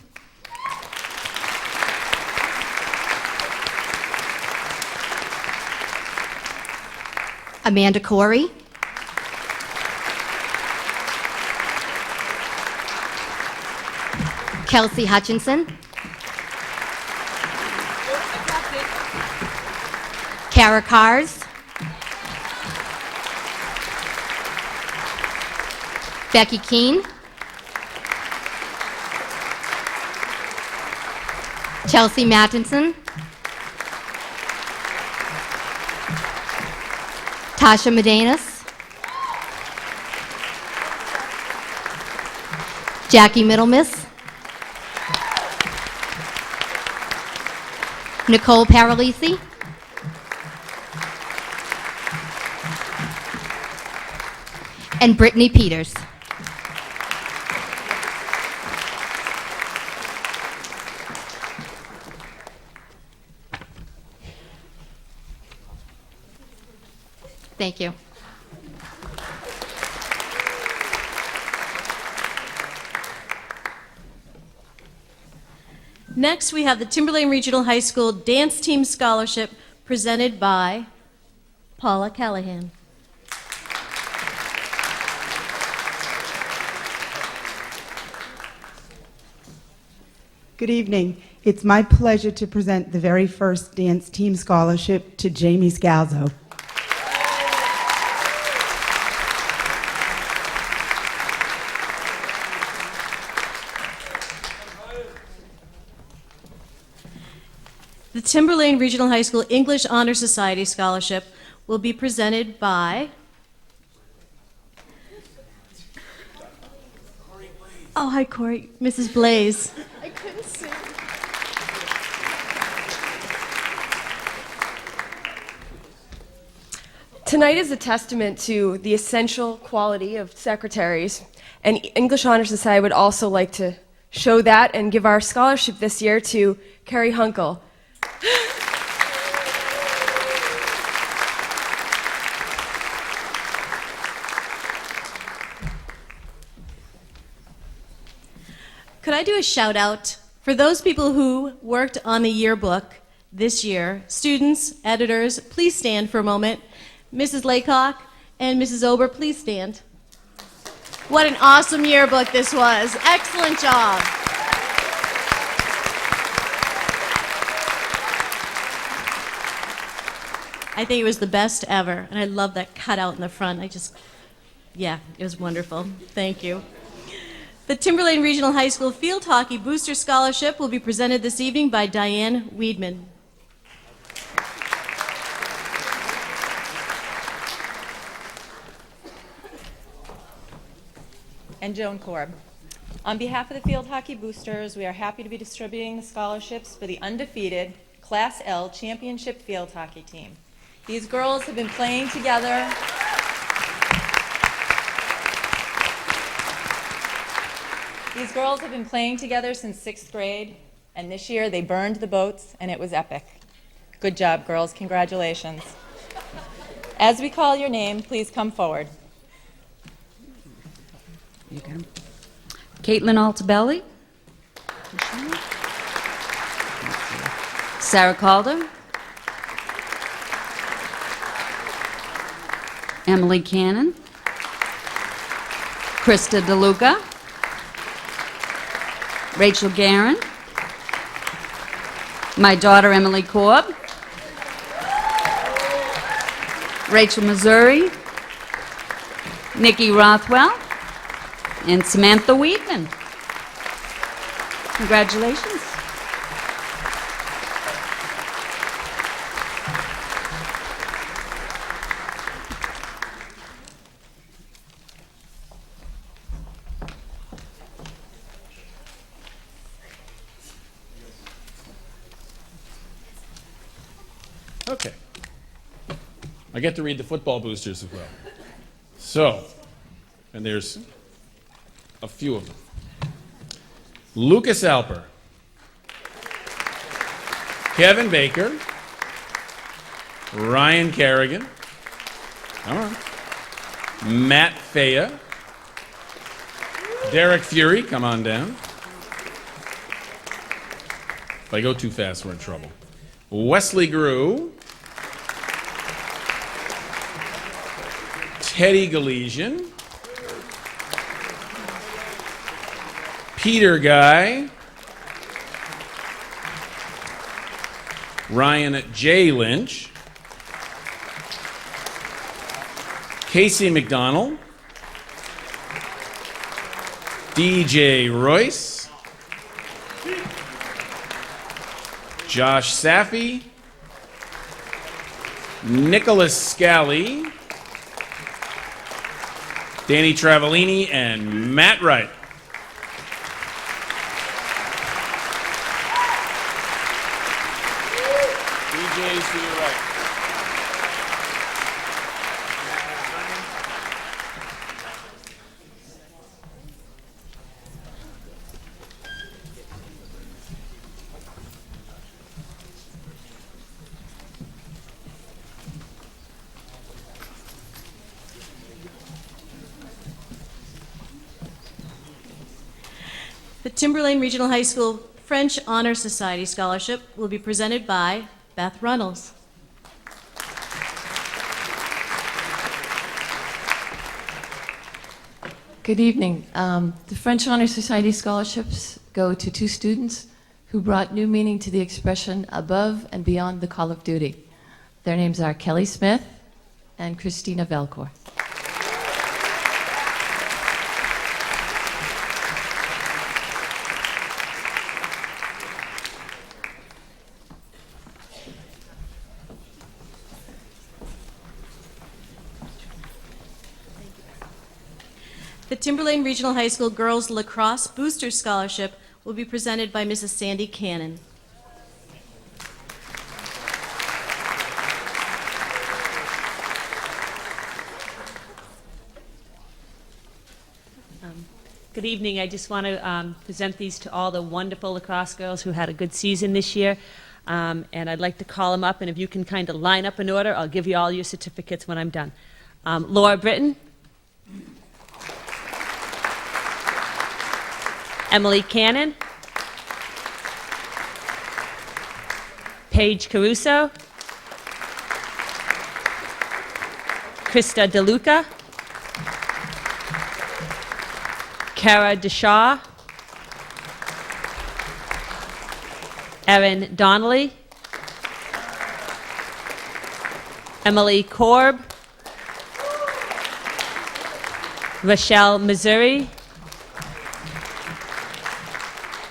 Amanda Corey, Kelsey Hutchinson, Kara Kars, Becky Keene, Chelsea Mattinson, Tasha Medenas, Jackie Middlemiss, Nicole Paralisi, and Brittany Peters. Thank you. Next, we have the Timberlane Regional High School Dance Team Scholarship presented by Paula Callahan. Good evening. It's my pleasure to present the very first dance team scholarship to Jamie Scalzo. The Timberlane Regional High School English Honor Society Scholarship will be presented by hi, Corey. Mrs. Blaze. I couldn't see. Tonight is a testament to the essential quality of secretaries, and English Honor Society would also like to show that and give our scholarship this year to Carrie Hunkel. Could I do a shout out for those people who worked on the yearbook this year? Students, editors, please stand for a moment. Mrs. Laycock and Mrs. Ober, please stand. What an awesome yearbook this was. Excellent job. I think it was the best ever, and I love that cutout in the front. It was wonderful. Thank you. The Timberlane Regional High School Field Hockey Booster Scholarship will be presented this evening by Diane Weedman. And Joan Korb. On behalf of the Field Hockey Boosters, we are happy to be distributing the scholarships for the undefeated Class L Championship Field Hockey Team. These girls have been playing together. These girls have been playing together since 6th grade, and this year they burned the boats, and it was epic. Good job, girls. Congratulations. As we call your name, please come forward. Caitlin Altabelli. Sarah Calder. Emily Cannon. Krista DeLuca. Rachel Guerin. My daughter Emily Korb. Rachel Missouri. Nikki Rothwell. And Samantha Weedman. Congratulations. Okay. I get to read the football boosters as well. So, and there's a few of them. Lucas Alper, Kevin Baker, Ryan Kerrigan, all right, Matt Faya, Derek Fury, come on down. If I go too fast, we're in trouble. Wesley Grew, Teddy Galesian, Peter Guy, Ryan J. Lynch, Casey McDonald, DJ Royce, Josh Saffy, Nicholas Scally, Danny Travellini, and Matt Wright. DJs to your right. The Timberlane Regional High School French Honor Society Scholarship will be presented by Beth Runnels. Good evening. The French Honor Society scholarships go to two students who brought new meaning to the expression above and beyond the call of duty. Their names are Kelly Smith and Christina Velcor. The Timberlane Regional High School Girls Lacrosse Booster Scholarship will be presented by Mrs. Sandy Cannon. Good evening. I just want to present these to all the wonderful lacrosse girls who had a good season this year. And I'd like to call them up, and if you can kind of line up in order, I'll give you all your certificates when I'm done. Laura Britton. Emily Cannon. Paige Caruso. Krista DeLuca. Kara DeShaw. Erin Donnelly. Emily Korb. Rochelle Missouri.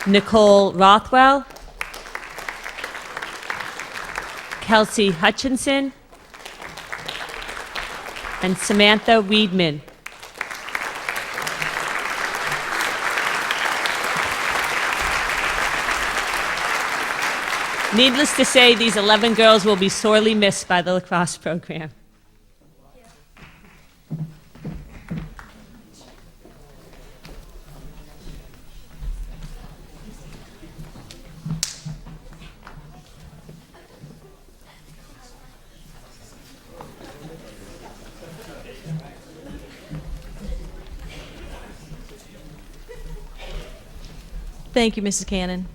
Nicole Rothwell. Kelsey Hutchinson. And Samantha Weedman. Needless to say, these 11 girls will be sorely missed by the lacrosse program. Thank you, Mrs. Cannon.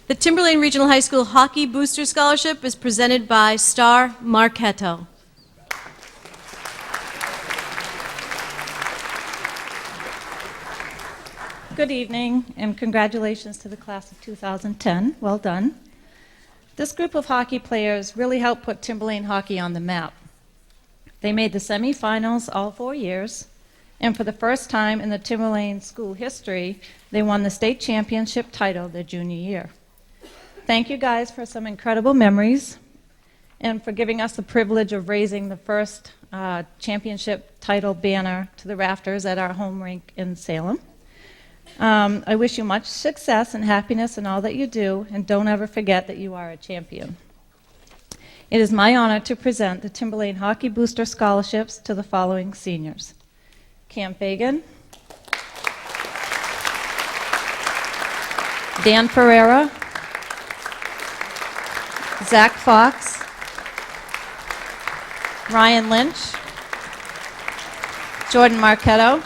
The Timberlane Regional High School Hockey Booster Scholarship is presented by Star Marquetto. Good evening, and congratulations to the class of 2010. Well done. This group of hockey players really helped put Timberlane hockey on the map. They made the semifinals all 4 years, and for the first time in the Timberlane school history, they won the state championship title their junior year. Thank you guys for some incredible memories and for giving us the privilege of raising the first championship title banner to the rafters at our home rink in Salem. I wish you much success and happiness in all that you do, and don't ever forget that you are a champion. It is my honor to present the Timberlane Hockey Booster Scholarships to the following seniors: Cam Fagan, Dan Ferreira, Zach Fox, Ryan Lynch, Jordan Marquetto,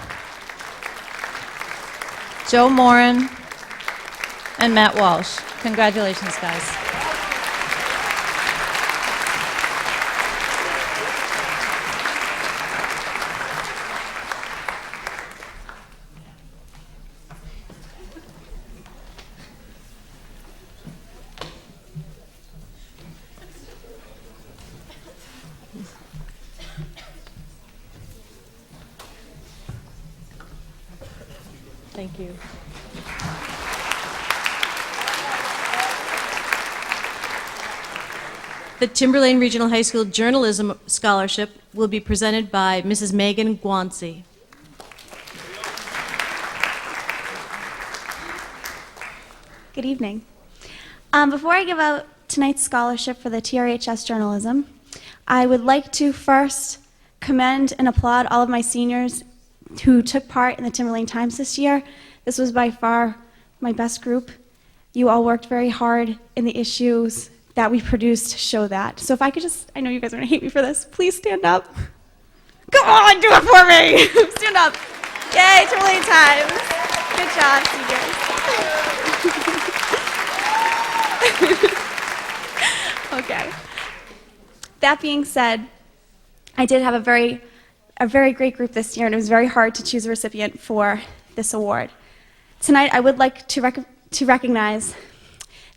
Joe Morin, and Matt Walsh. Congratulations, guys. Thank you. The Timberlane Regional High School Journalism Scholarship will be presented by Mrs. Megan Guanci. Good evening. Before I give out tonight's scholarship for the TRHS Journalism, I would like to first commend and applaud all of my seniors who took part in the Timberlane Times this year. This was by far my best group. You all worked very hard, and the issues that we produced show that. So if I could just, I know you guys are gonna hate me for this, please stand up. Come on, do it for me! Stand up. Yay, Timberlane Times. Good job, seniors. Okay. That being said, I did have a very great group this year, and it was very hard to choose a recipient for this award. Tonight, I would like to recognize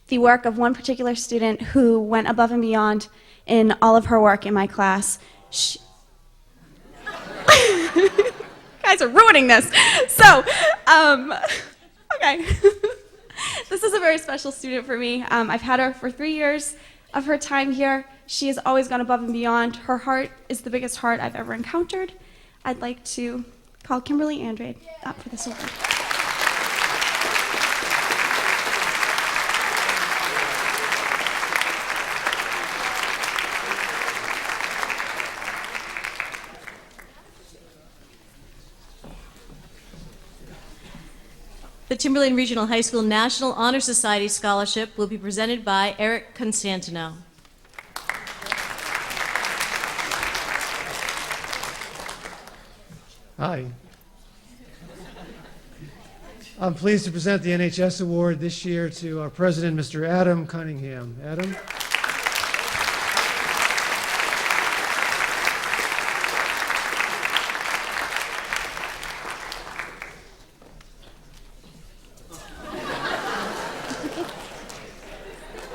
the work of one particular student who went above and beyond in all of her work in my class. Guys are ruining this. So, okay. This is a very special student for me. I've had her for 3 years of her time here. She has always gone above and beyond. Her heart is the biggest heart I've ever encountered. I'd like to call Kimberly Andrade up for this award. The Timberlane Regional High School National Honor Society Scholarship will be presented by Eric Constantino. Hi. I'm pleased to present the NHS Award this year to our president, Mr. Adam Cunningham. Adam?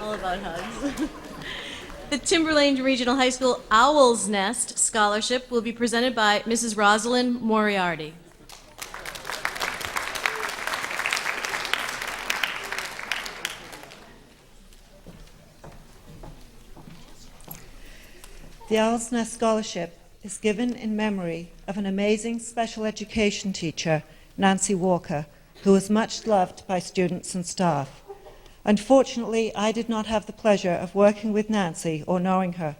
All about hugs. The Timberlane Regional High School Owl's Nest Scholarship will be presented by Mrs. Rosalind Moriarty. The Owl's Nest Scholarship is given in memory of an amazing special education teacher, Nancy Walker, who was much loved by students and staff. Unfortunately, I did not have the pleasure of working with Nancy or knowing her,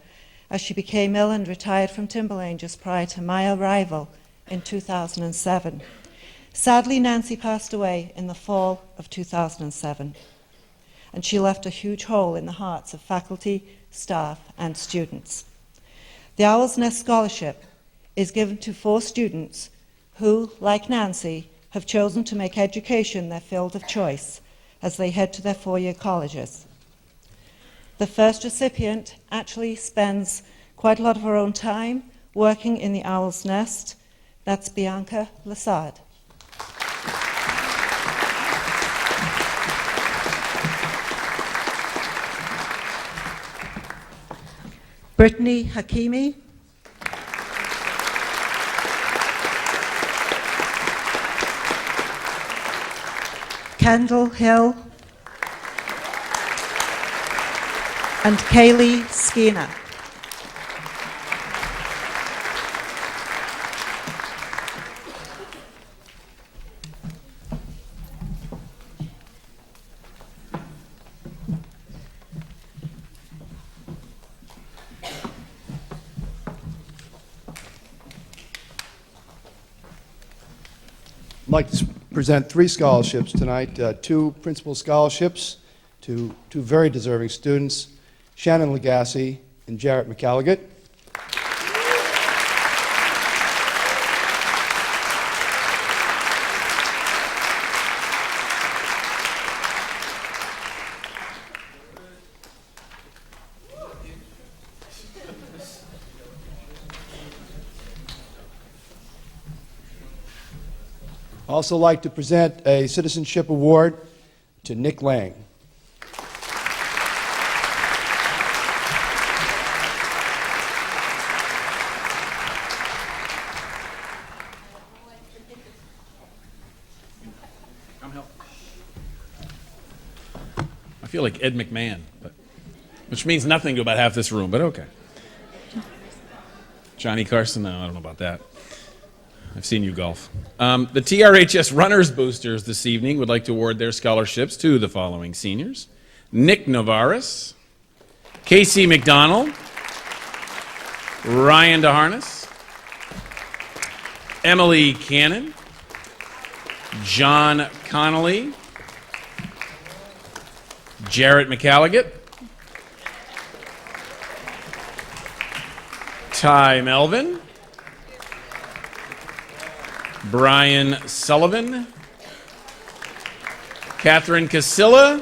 as she became ill and retired from Timberlane just prior to my arrival in 2007. Sadly, Nancy passed away in the fall of 2007, and she left a huge hole in the hearts of faculty, staff, and students. The Owl's Nest Scholarship is given to 4 students who, like Nancy, have chosen to make education their field of choice as they head to their four-year colleges. The first recipient actually spends quite a lot of her own time working in the Owl's Nest. That's Bianca Lassard. Brittany Hakimi. Kendall Hill. And Kaylee Skeena. I'd like to present 3 scholarships tonight, 2 principal scholarships to 2 very deserving students, Shannon Legassi and Jarrett McCalligot. Also like to present a citizenship award to Nick Lang. I feel like Ed McMahon, which means nothing to about half this room, but okay. Johnny Carson? No, I don't know about that. I've seen you golf. The TRHS Runners Boosters this evening would like to award their scholarships to the following seniors: Nick Navarez, Casey McDonald, Ryan DeHarness, Emily Cannon, John Connolly, Jarrett McCalligot, Ty Melvin, Brian Sullivan, Catherine Casilla,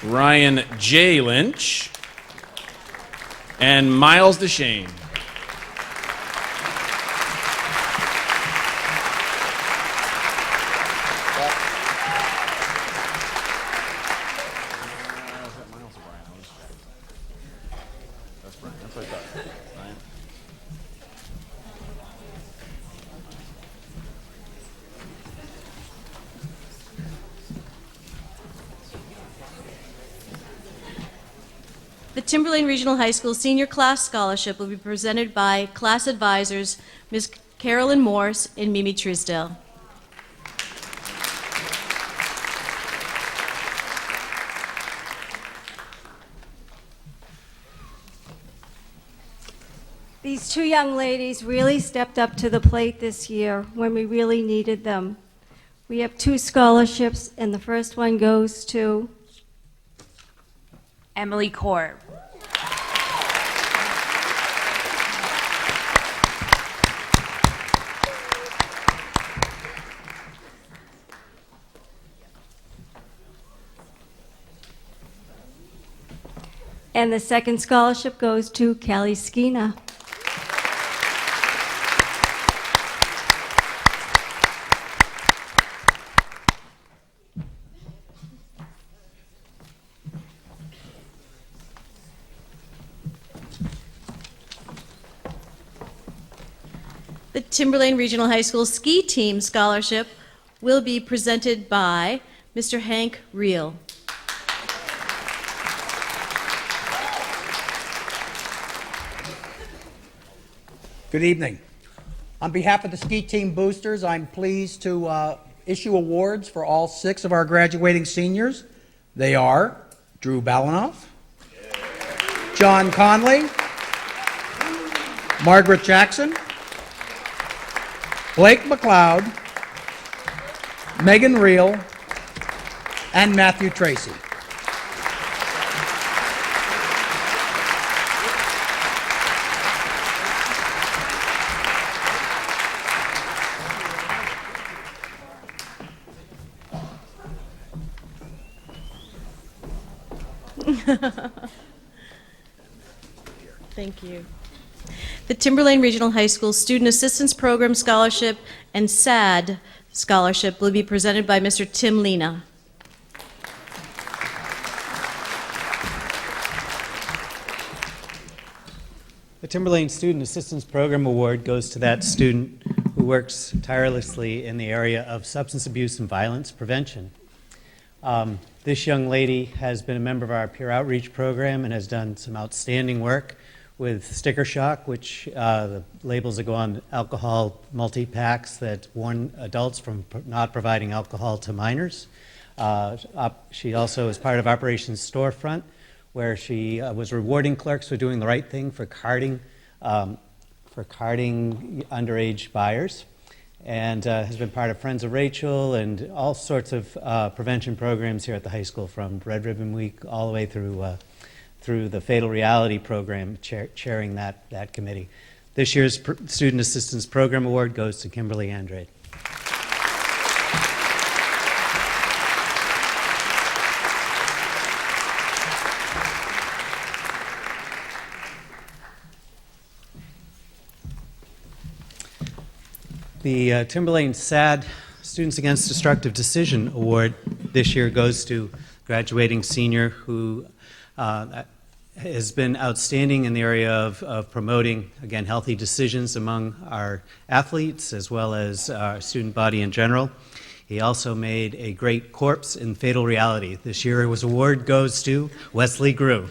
Ryan J. Lynch, and Miles DeShane. The Timberlane Regional High School Senior Class Scholarship will be presented by class advisors Ms. Carolyn Morse and Mimi Truesdale. These 2 young ladies really stepped up to the plate this year when we really needed them. We have 2 scholarships, and the first one goes to Emily Korb. And the second scholarship goes to Callie Skeena. The Timberlane Regional High School Ski Team Scholarship will be presented by Mr. Hank Reel. Good evening. On behalf of the Ski Team Boosters, I'm pleased to issue awards for all 6 of our graduating seniors. They are Drew Balanoff, John Conley, Margaret Jackson, Blake McLeod, Megan Reel, and Matthew Tracy. Thank you. The Timberlane Regional High School Student Assistance Program Scholarship and SAD Scholarship will be presented by Mr. Tim Lena. The Timberlane Student Assistance Program Award goes to that student who works tirelessly in the area of substance abuse and violence prevention. This young lady has been a member of our peer outreach program and has done some outstanding work with Sticker Shock, which the labels that go on alcohol multi-packs that warn adults from not providing alcohol to minors. She also is part of Operation Storefront, where she was rewarding clerks for doing the right thing for carding underage buyers, and has been part of Friends of Rachel and all sorts of prevention programs here at the high school, from Red Ribbon Week all the way through the Fatal Reality program, chairing that committee. This year's Student Assistance Program Award goes to Kimberly Andrade. The Timberlane SAD Students Against Destructive Decision Award this year goes to graduating senior who has been outstanding in the area of promoting, again, healthy decisions among our athletes as well as our student body in general. He also made a great corpse in Fatal Reality. This year his award goes to Wesley Grew.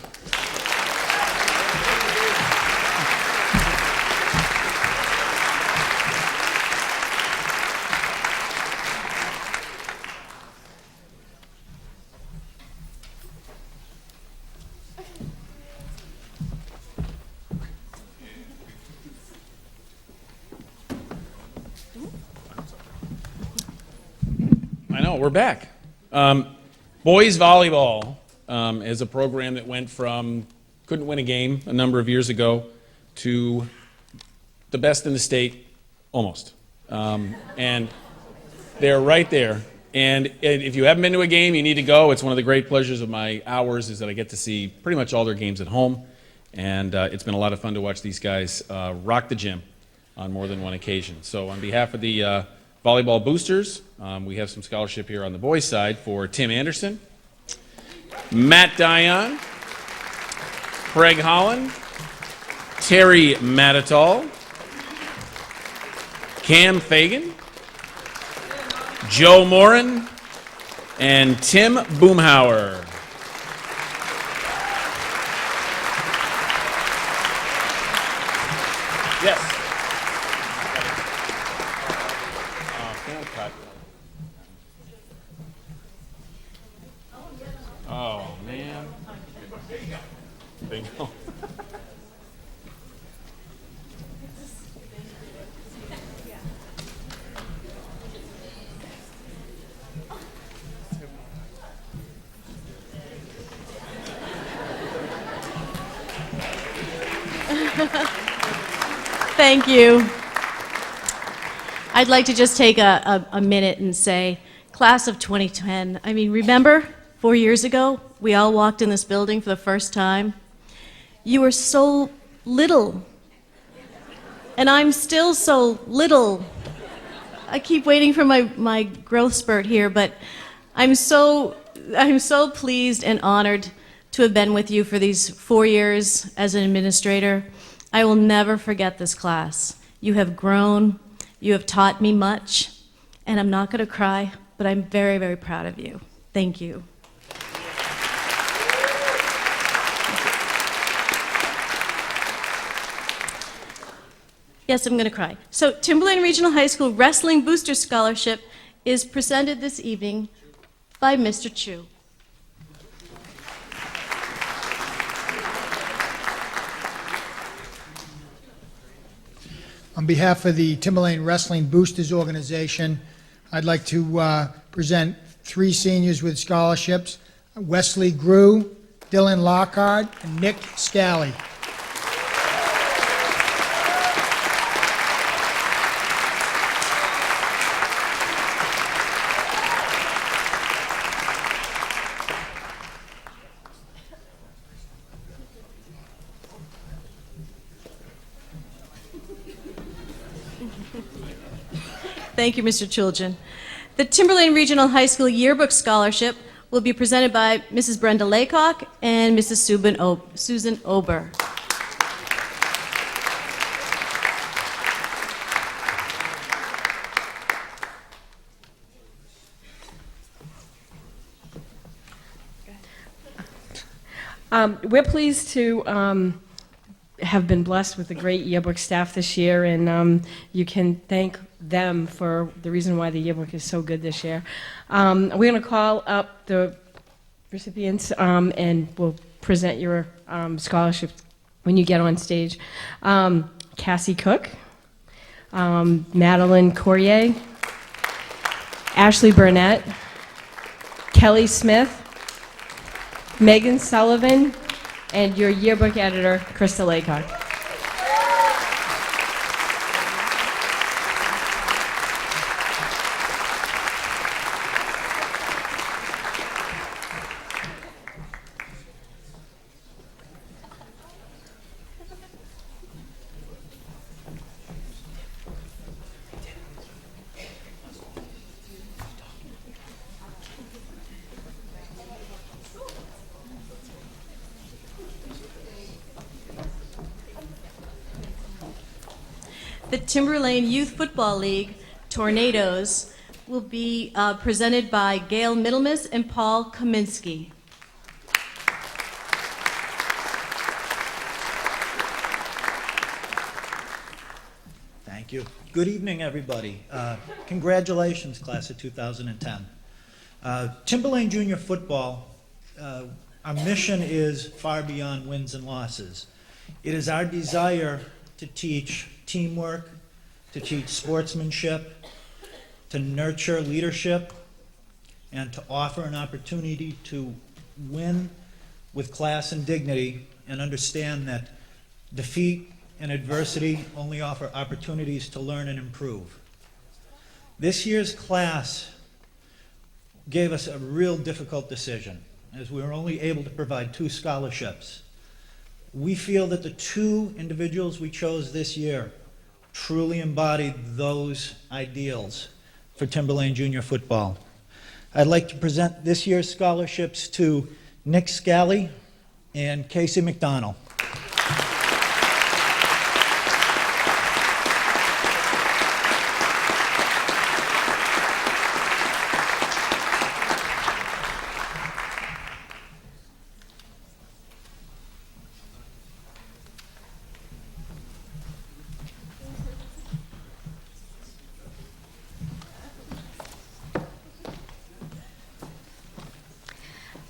I know, we're back. Boys volleyball is a program that went from couldn't win a game a number of years ago to the best in the state, almost. And they're right there. And if you haven't been to a game, you need to go. It's one of the great pleasures of my hours is that I get to see pretty much all their games at home. And it's been a lot of fun to watch these guys rock the gym on more than one occasion. So on behalf of the volleyball boosters, we have some scholarship here on the boys' side for Tim Anderson, Matt Dion, Craig Holland, Terry Matitol, Cam Fagan, Joe Morin, and Tim Boomhauer. Yes. Oh, man. Bingo. Thank you. I'd like to just take a minute and say, class of 2010, I mean, remember 4 years ago, we all walked in this building for the first time? You were so little, and I'm still so little. I keep waiting for my growth spurt here, but I'm so pleased and honored to have been with you for these 4 years as an administrator. I will never forget this class. You have grown, you have taught me much, and I'm not going to cry, but I'm very, very proud of you. Thank you. Yes, I'm going to cry. So Timberlane Regional High School Wrestling Booster Scholarship is presented this evening by Mr. Chu. On behalf of the Timberlane Wrestling Boosters Organization, I'd like to present 3 seniors with scholarships: Wesley Grew, Dylan Lockhart, and Nick Scally. Thank you, Mr. Chuljan. The Timberlane Regional High School Yearbook Scholarship will be presented by Mrs. Brenda Laycock and Mrs. Susan Ober. We're pleased to have been blessed with a great yearbook staff this year, and you can thank them for the reason why the yearbook is so good this year. We're going to call up the recipients, and we'll present your scholarships when you get on stage. Cassie Cook, Madeline Courier, Ashley Burnett, Kelly Smith, Megan Sullivan, and your yearbook editor, Krista Laycock. The Timberlane Youth Football League Tornadoes will be presented by Gail Middlemas and Paul Kaminsky. Thank you. Good evening, everybody. Congratulations, class of 2010. Timberlane Junior Football, our mission is far beyond wins and losses. It is our desire to teach teamwork, to teach sportsmanship, to nurture leadership, and to offer an opportunity to win with class and dignity, and understand that defeat and adversity only offer opportunities to learn and improve. This year's class gave us a real difficult decision, as we were only able to provide 2 scholarships. We feel that the 2 individuals we chose this year truly embodied those ideals for Timberlane Junior Football. I'd like to present this year's scholarships to Nick Scally and Casey McDonald.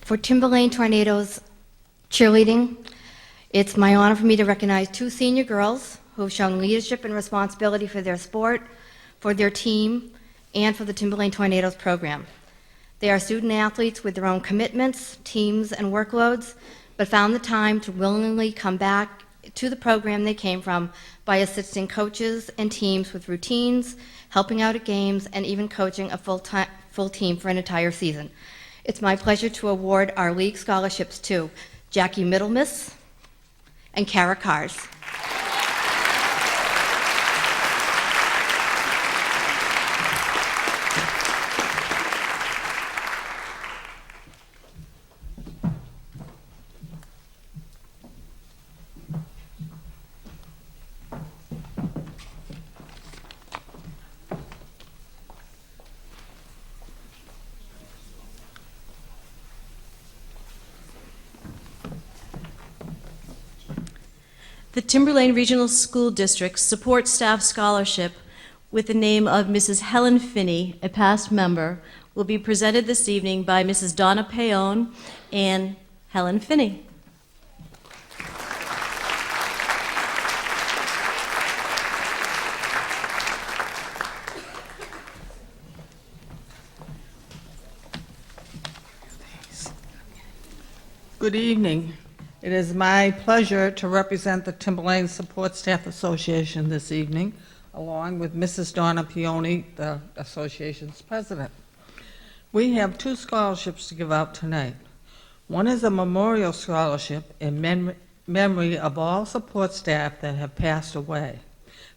For Timberlane Tornadoes cheerleading, it's my honor for me to recognize 2 senior girls who have shown leadership and responsibility for their sport, for their team, and for the Timberlane Tornadoes program. They are student athletes with their own commitments, teams, and workloads, but found the time to willingly come back to the program they came from by assisting coaches and teams with routines, helping out at games, and even coaching a full team for an entire season. It's my pleasure to award our league scholarships to Jackie Middlemas and Kara Kars. The Timberlane Regional School District Support Staff Scholarship with the name of Mrs. Helen Finney, a past member, will be presented this evening by Mrs. Donna Paone and Helen Finney. Good evening. It is my pleasure to represent the Timberlane Support Staff Association this evening, along with Mrs. Donna Pioni, the association's president. We have 2 scholarships to give out tonight. One is a memorial scholarship in memory of all support staff that have passed away.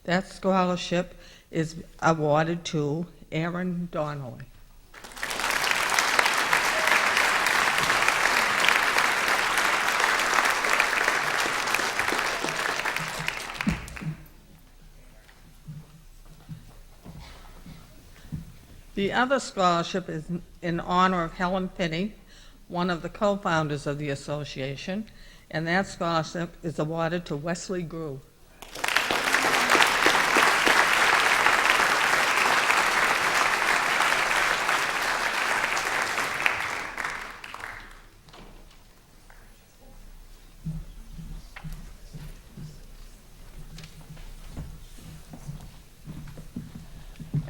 That scholarship is awarded to Aaron Donnelly. The other scholarship is in honor of Helen Finney, one of the co-founders of the association, and that scholarship is awarded to Wesley Grew.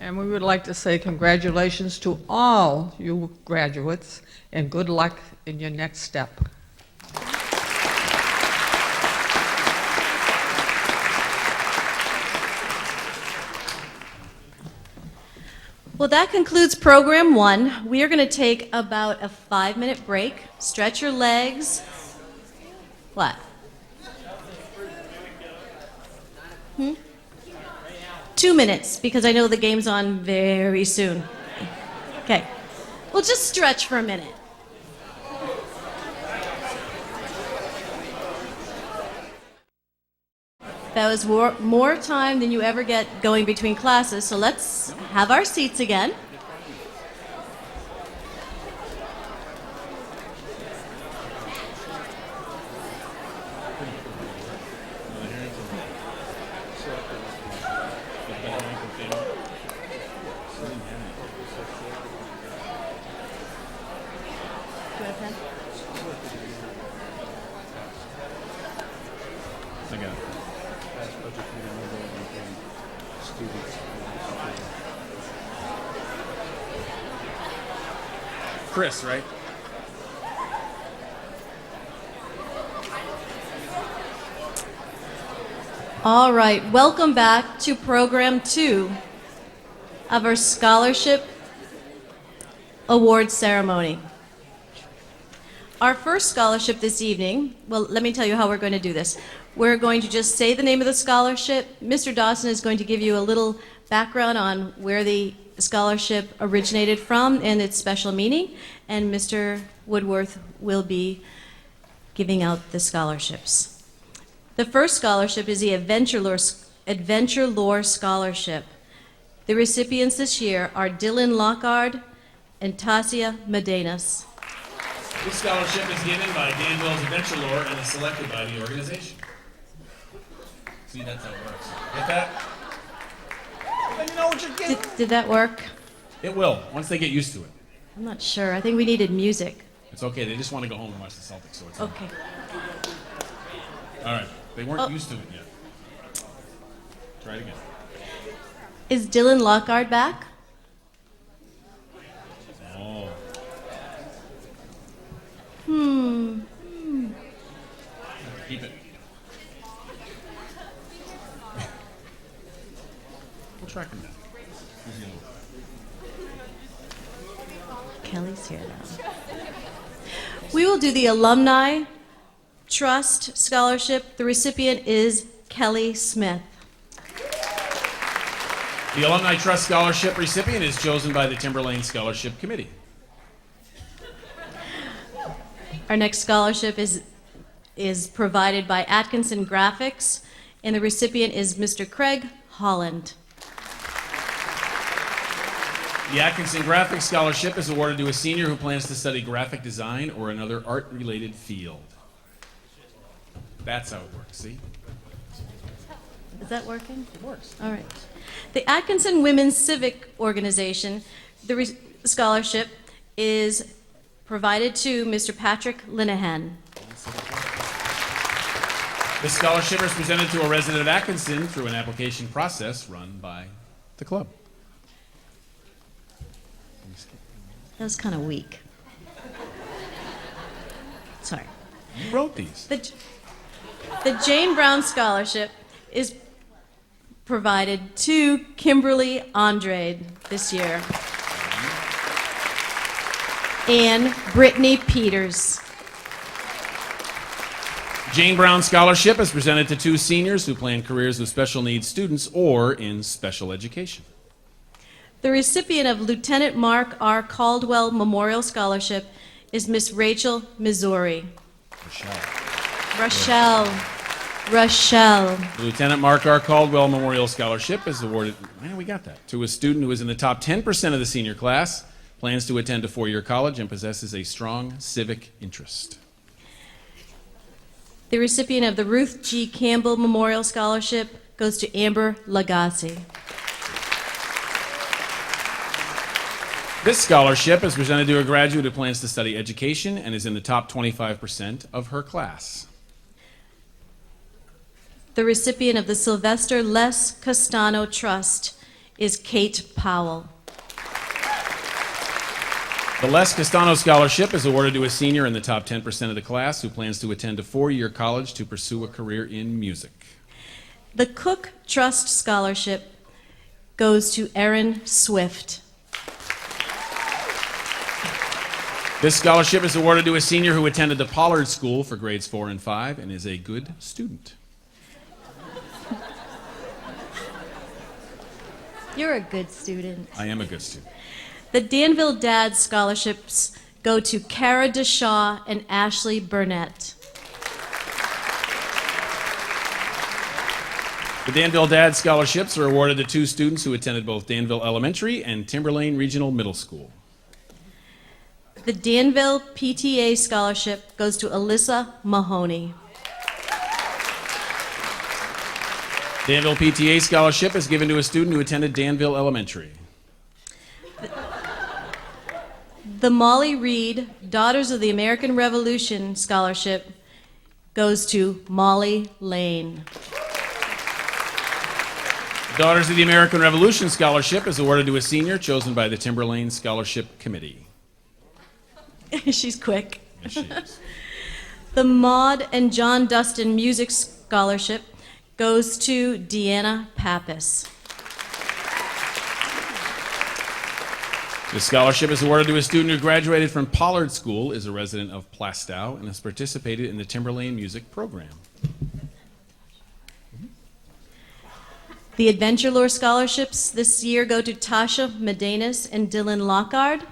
And we would like to say congratulations to all you graduates and good luck in your next step. Well, that concludes program 1. We are going to take about a 5-minute break. Stretch your legs. What? 2 minutes, because I know the game's on very soon. Okay. We'll just stretch for a minute. That was more time than you ever get going between classes, so let's have our seats again. Chris, right? All right, welcome back to program 2 of our scholarship award ceremony. Our first scholarship this evening, well, let me tell you how we're going to do this. We're going to just say the name of the scholarship. Mr. Dawson is going to give you a little background on where the scholarship originated from and its special meaning, and Mr. Woodworth will be giving out the scholarships. The first scholarship is the Adventure Lore Scholarship. The recipients this year are Dylan Lockard and Tasia Medenas. This scholarship is given by Danville's Adventure Lore and is selected by the organization. See, that's how it works. Get that? Then you know what you're getting. Did that work? It will, once they get used to it. I'm not sure. I think we needed music. It's okay, they just want to go home and watch the Celtics, so it's Okay. all right. They weren't used to it yet. Try it again. Is Dylan Lockard back? Oh. Keep it. We'll track him down. Kelly's here now. We will do the Alumni Trust Scholarship. The recipient is Kelly Smith. The Alumni Trust Scholarship recipient is chosen by the Timberlane Scholarship Committee. Our next scholarship is provided by Atkinson Graphics, and the recipient is Mr. Craig Holland. The Atkinson Graphics Scholarship is awarded to a senior who plans to study graphic design or another art-related field. That's how it works, see? Is that working? It works. All right. The Atkinson Women's Civic Organization, the scholarship is provided to Mr. Patrick Linehan. This scholarship is presented to a resident of Atkinson through an application process run by the club. That was kind of weak. Sorry. You wrote these. The Jane Brown Scholarship is provided to Kimberly Andrade this year. And Brittany Peters. Jane Brown Scholarship is presented to 2 seniors who plan careers with special needs students or in special education. The recipient of Lieutenant Mark R. Caldwell Memorial Scholarship is Miss Rachel Missouri. Rochelle. The Lieutenant Mark R. Caldwell Memorial Scholarship is awarded, man, we got that, to a student who is in the top 10% of the senior class, plans to attend a 4-year college, and possesses a strong civic interest. The recipient of the Ruth G. Campbell Memorial Scholarship goes to Amber Lagasse. This scholarship is presented to a graduate who plans to study education and is in the top 25% of her class. The recipient of the Sylvester Les Castano Trust is Kate Powell. The Les Castano Scholarship is awarded to a senior in the top 10% of the class who plans to attend a 4-year college to pursue a career in music. The Cook Trust Scholarship goes to Erin Swift. This scholarship is awarded to a senior who attended the Pollard School for grades 4 and 5 and is a good student. You're a good student. I am a good student. The Danville Dad Scholarships go to Cara DeShaw and Ashley Burnett. The Danville Dad Scholarships are awarded to 2 students who attended both Danville Elementary and Timberlane Regional Middle School. The Danville PTA Scholarship goes to Alyssa Mahoney. Danville PTA Scholarship is given to a student who attended Danville Elementary. The Molly Reed Daughters of the American Revolution Scholarship goes to Molly Lane. The Daughters of the American Revolution Scholarship is awarded to a senior chosen by the Timberlane Scholarship Committee. She's quick. Yes, she is. The Maud and John Dustin Music Scholarship goes to Deanna Pappas. The scholarship is awarded to a student who graduated from Pollard School, is a resident of Plastow, and has participated in the Timberlane Music Program. The Adventure Lure Scholarships this year go to Tasha Medenas and Dylan Lockard.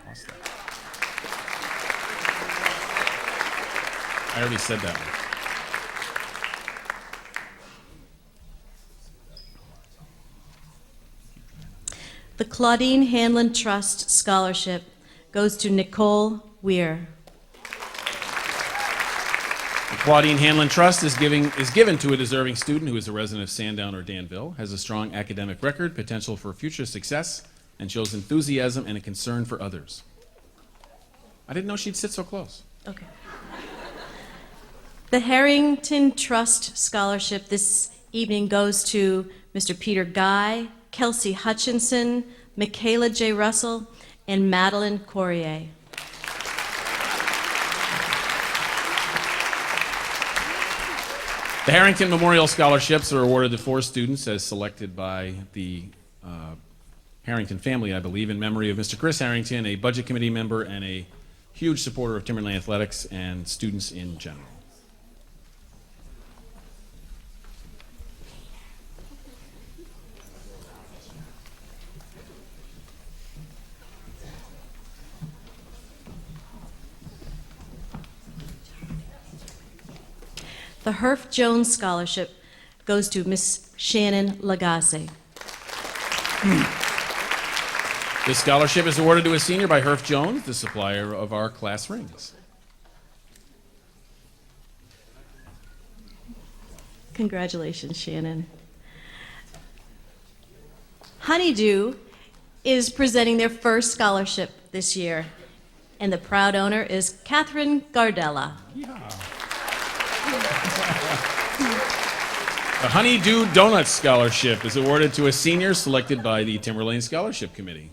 I already said that one. The Claudine Hanlon Trust Scholarship goes to Nicole Weir. The Claudine Hanlon Trust is given to a deserving student who is a resident of Sandown or Danville, has a strong academic record, potential for future success, and shows enthusiasm and a concern for others. I didn't know she'd sit so close. Okay. The Harrington Trust Scholarship this evening goes to Mr. Peter Guy, Kelsey Hutchinson, Michaela J. Russell, and Madeline Courier. The Harrington Memorial Scholarships are awarded to 4 students as selected by the Harrington family, I believe, in memory of Mr. Chris Harrington, a budget committee member and a huge supporter of Timberlane athletics and students in general. The Herff Jones Scholarship goes to Miss Shannon Lagasse. This scholarship is awarded to a senior by Herff Jones, the supplier of our class rings. Congratulations, Shannon. Honeydew is presenting their first scholarship this year, and the proud owner is Catherine Gardella. The Honeydew Donuts Scholarship is awarded to a senior selected by the Timberlane Scholarship Committee.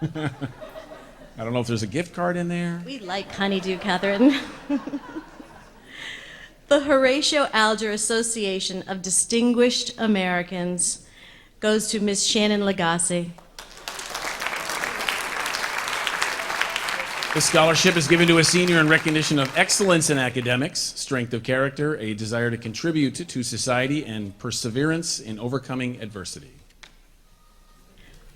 I don't know if there's a gift card in there. We like honeydew, Catherine. The Horatio Alger Association of Distinguished Americans goes to Miss Shannon Lagasse. This scholarship is given to a senior in recognition of excellence in academics, strength of character, a desire to contribute to society, and perseverance in overcoming adversity.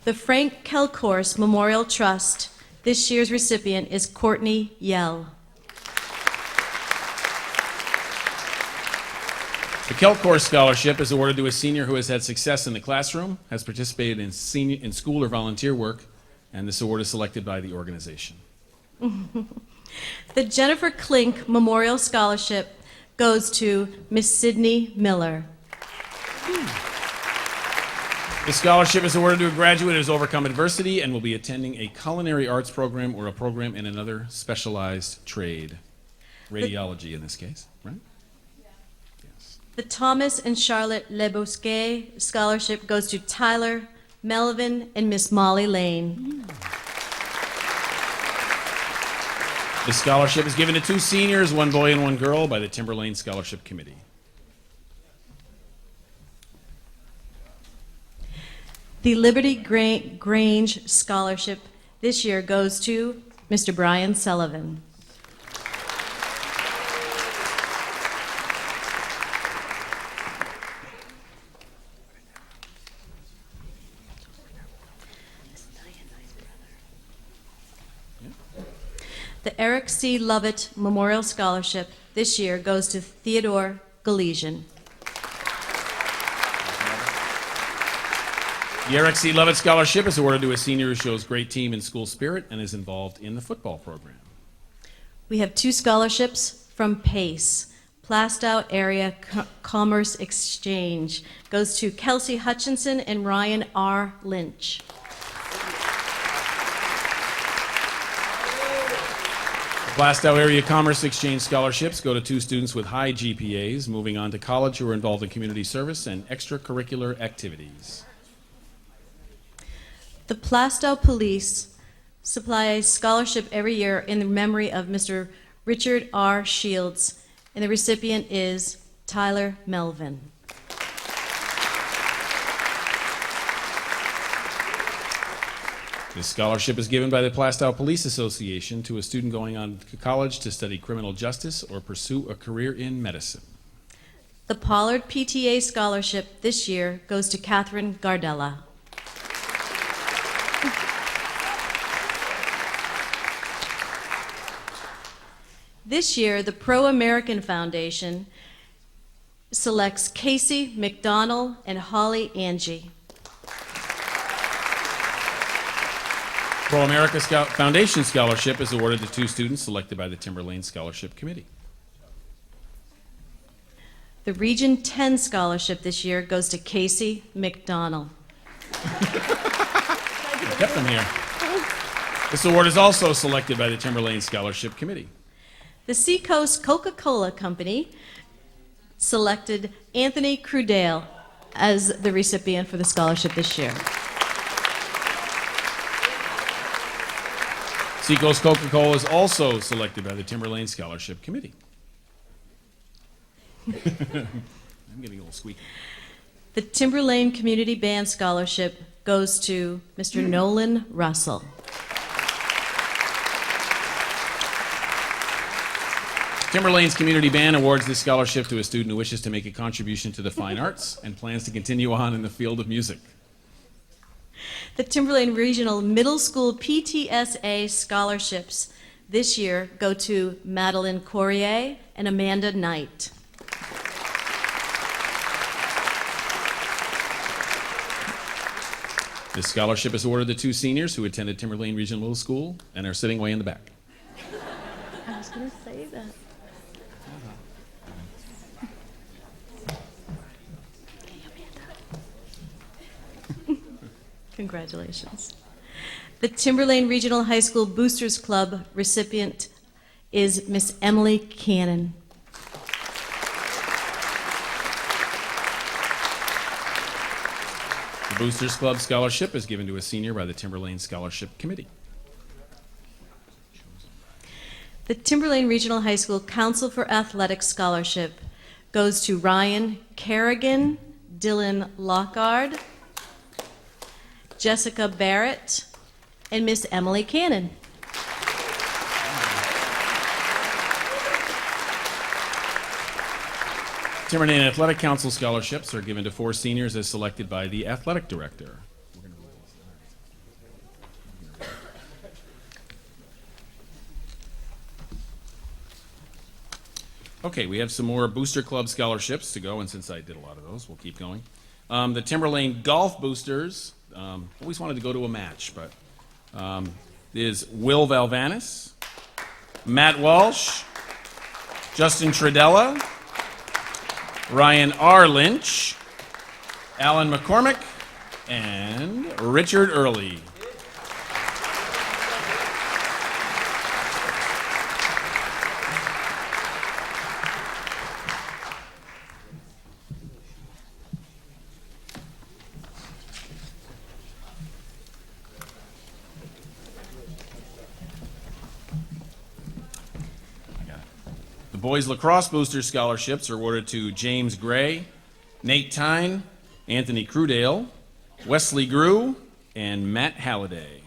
The Frank Kelcourse Memorial Trust. This year's recipient is Courtney Yell. The Kelcourse Scholarship is awarded to a senior who has had success in the classroom, has participated in school or volunteer work, and this award is selected by the organization. The Jennifer Klink Memorial Scholarship goes to Miss Sydney Miller. The scholarship is awarded to a graduate who has overcome adversity and will be attending a culinary arts program or a program in another specialized trade. Radiology in this case, right? The Thomas and Charlotte Lebosquet Scholarship goes to Tyler Melvin and Miss Molly Lane. The scholarship is given to two seniors, one boy and one girl, by the Timberlane Scholarship Committee. The Liberty Grange Scholarship this year goes to Mr. Brian Sullivan. The Eric C. Lovett Memorial Scholarship this year goes to Theodore Galesian. The Eric C. Lovett Scholarship is awarded to a senior who shows great team and school spirit and is involved in the football program. We have two scholarships from PACE. Plastow Area Commerce Exchange goes to Kelsey Hutchinson and Ryan R. Lynch. Plastow Area Commerce Exchange scholarships go to two students with high GPAs moving on to college who are involved in community service and extracurricular activities. The Plastow Police supply a scholarship every year in the memory of Mr. Richard R. Shields, and the recipient is Tyler Melvin. This scholarship is given by the Plastow Police Association to a student going on to college to study criminal justice or pursue a career in medicine. The Pollard PTA Scholarship this year goes to Catherine Gardella. This year, the Pro-American Foundation selects Casey McDonald and Holly Angie. Pro-America Foundation Scholarship is awarded to two students selected by the Timberlane Scholarship Committee. The Region 10 Scholarship this year goes to Casey McDonald. Kept them here. This award is also selected by the Timberlane Scholarship Committee. The Seacoast Coca-Cola Company selected Anthony Crudale as the recipient for the scholarship this year. Seacoast Coca-Cola is also selected by the Timberlane Scholarship Committee. I'm getting a little squeaky. The Timberlane Community Band Scholarship goes to Mr. Nolan Russell. Timberlane's Community Band awards this scholarship to a student who wishes to make a contribution to the fine arts and plans to continue on in the field of music. The Timberlane Regional Middle School PTSA scholarships this year go to Madeline Courier and Amanda Knight. This scholarship is awarded to two seniors who attended Timberlane Regional Middle School and are sitting way in the back. I was going to say that. Congratulations. The Timberlane Regional High School Boosters Club recipient is Miss Emily Cannon. The Boosters Club Scholarship is given to a senior by the Timberlane Scholarship Committee. The Timberlane Regional High School Council for Athletics Scholarship goes to Ryan Kerrigan, Dylan Lockard, Jessica Barrett, and Miss Emily Cannon. Timberlane Athletic Council scholarships are given to 4 seniors as selected by the athletic director. Okay, we have some more Booster Club scholarships to go, and since I did a lot of those, we'll keep going. The Timberlane Golf Boosters, always wanted to go to a match, but is Will Valvanis, Matt Walsh, Justin Tredella, Ryan R. Lynch, Alan McCormick, and Richard Early. The Boys Lacrosse Booster Scholarships are awarded to James Gray, Nate Tyne, Anthony Crudale, Wesley Grew, and Matt Halliday.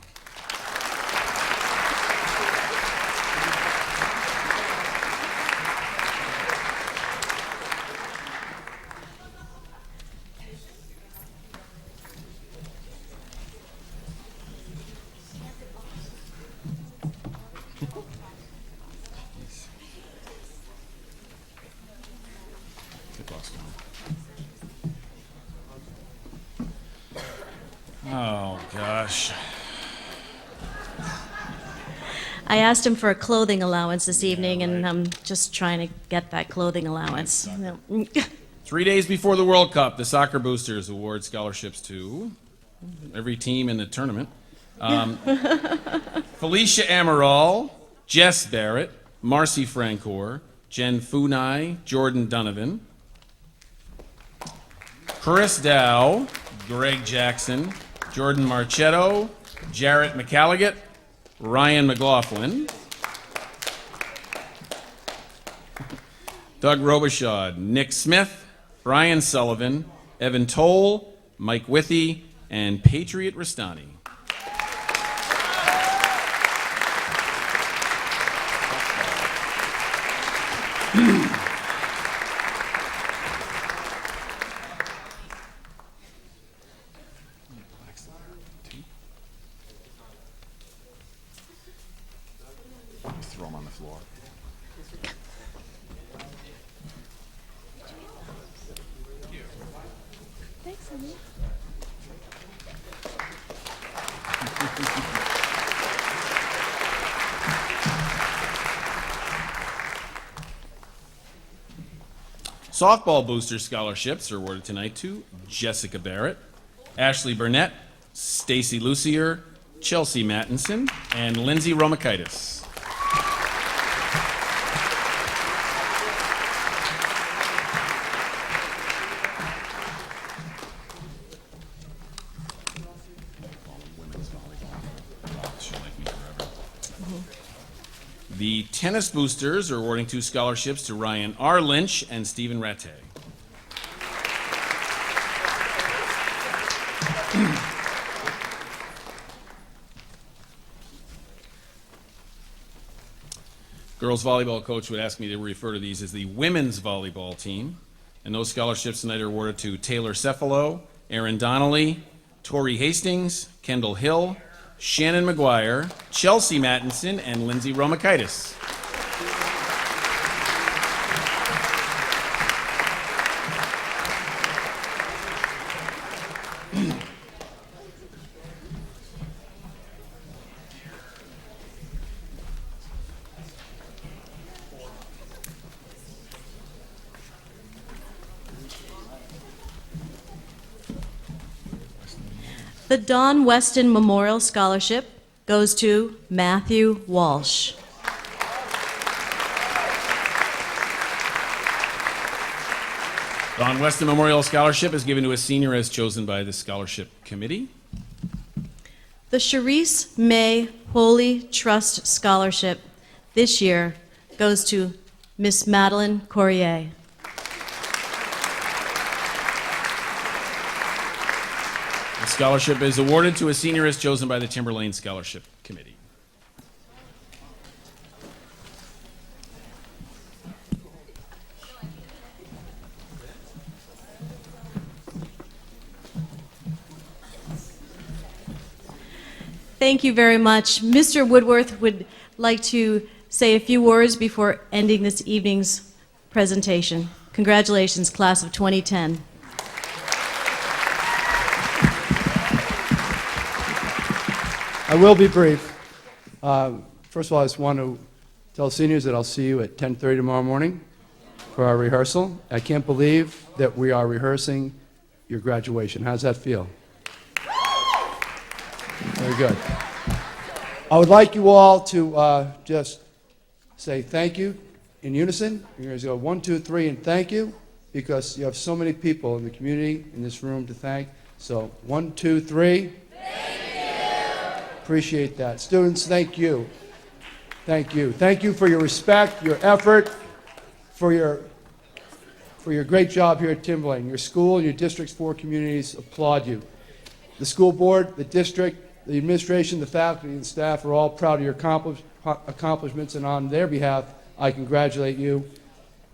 Oh, gosh. I asked him for a clothing allowance this evening, and I'm just trying to get that clothing allowance. 3 days before the World Cup, the Soccer Boosters award scholarships to every team in the tournament. Felicia Amaral, Jess Barrett, Marcy Francoeur, Jen Funai, Jordan Donovan, Chris Dow, Greg Jackson, Jordan Marchetto, Jarrett McCalligot, Ryan McLaughlin, Doug Robichaud, Nick Smith, Brian Sullivan, Evan Toll, Mike Withy, and Patriot Rastani. Throw them on the floor. Thanks, honey. Softball booster scholarships are awarded tonight to Jessica Barrett, Ashley Burnett, Stacy Lucier, Chelsea Mattinson, and Lindsay Romakaitis. The tennis boosters are awarding 2 scholarships to Ryan R. Lynch and Stephen Ratte. Girls volleyball coach would ask me to refer to these as the women's volleyball team. And those scholarships tonight are awarded to Taylor Cephalo, Erin Donnelly, Tori Hastings, Kendall Hill, Shannon McGuire, Chelsea Mattinson, and Lindsay Romakaitis. The Don Weston Memorial Scholarship goes to Matthew Walsh. Don Weston Memorial Scholarship is given to a senior as chosen by the scholarship committee. The Charisse May Holy Trust Scholarship this year goes to Miss Madeline Corrier. The scholarship is awarded to a senior as chosen by the Timberlane Scholarship Committee. Thank you very much. Mr. Woodworth would like to say a few words before ending this evening's presentation. Congratulations, class of 2010. I will be brief. First of all, I just want to tell seniors that I'll see you at 10:30 tomorrow morning for our rehearsal. I can't believe that we are rehearsing your graduation. How does that feel? Very good. I would like you all to just say thank you in unison. You're going to go 1, 2, 3, and thank you, because you have so many people in the community in this room to thank. So 1, 2, 3. Appreciate that. Students, thank you. Thank you. Thank you for your respect, your effort, for your great job here at Timberlane. Your school and your district's 4 communities applaud you. The school board, the district, the administration, the faculty, and the staff are all proud of your accomplishments, and on their behalf, I congratulate you.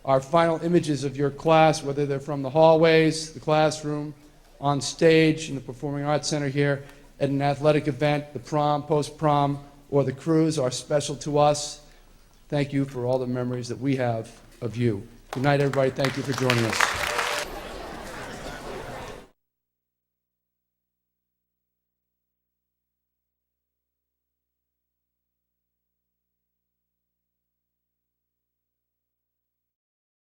Our final images of your class, whether they're from the hallways, the classroom, on stage in the Performing Arts Center here, at an athletic event, the prom, post-prom, or the cruise, are special to us. Thank you for all the memories that we have of you. Good night, everybody. Thank you for joining us.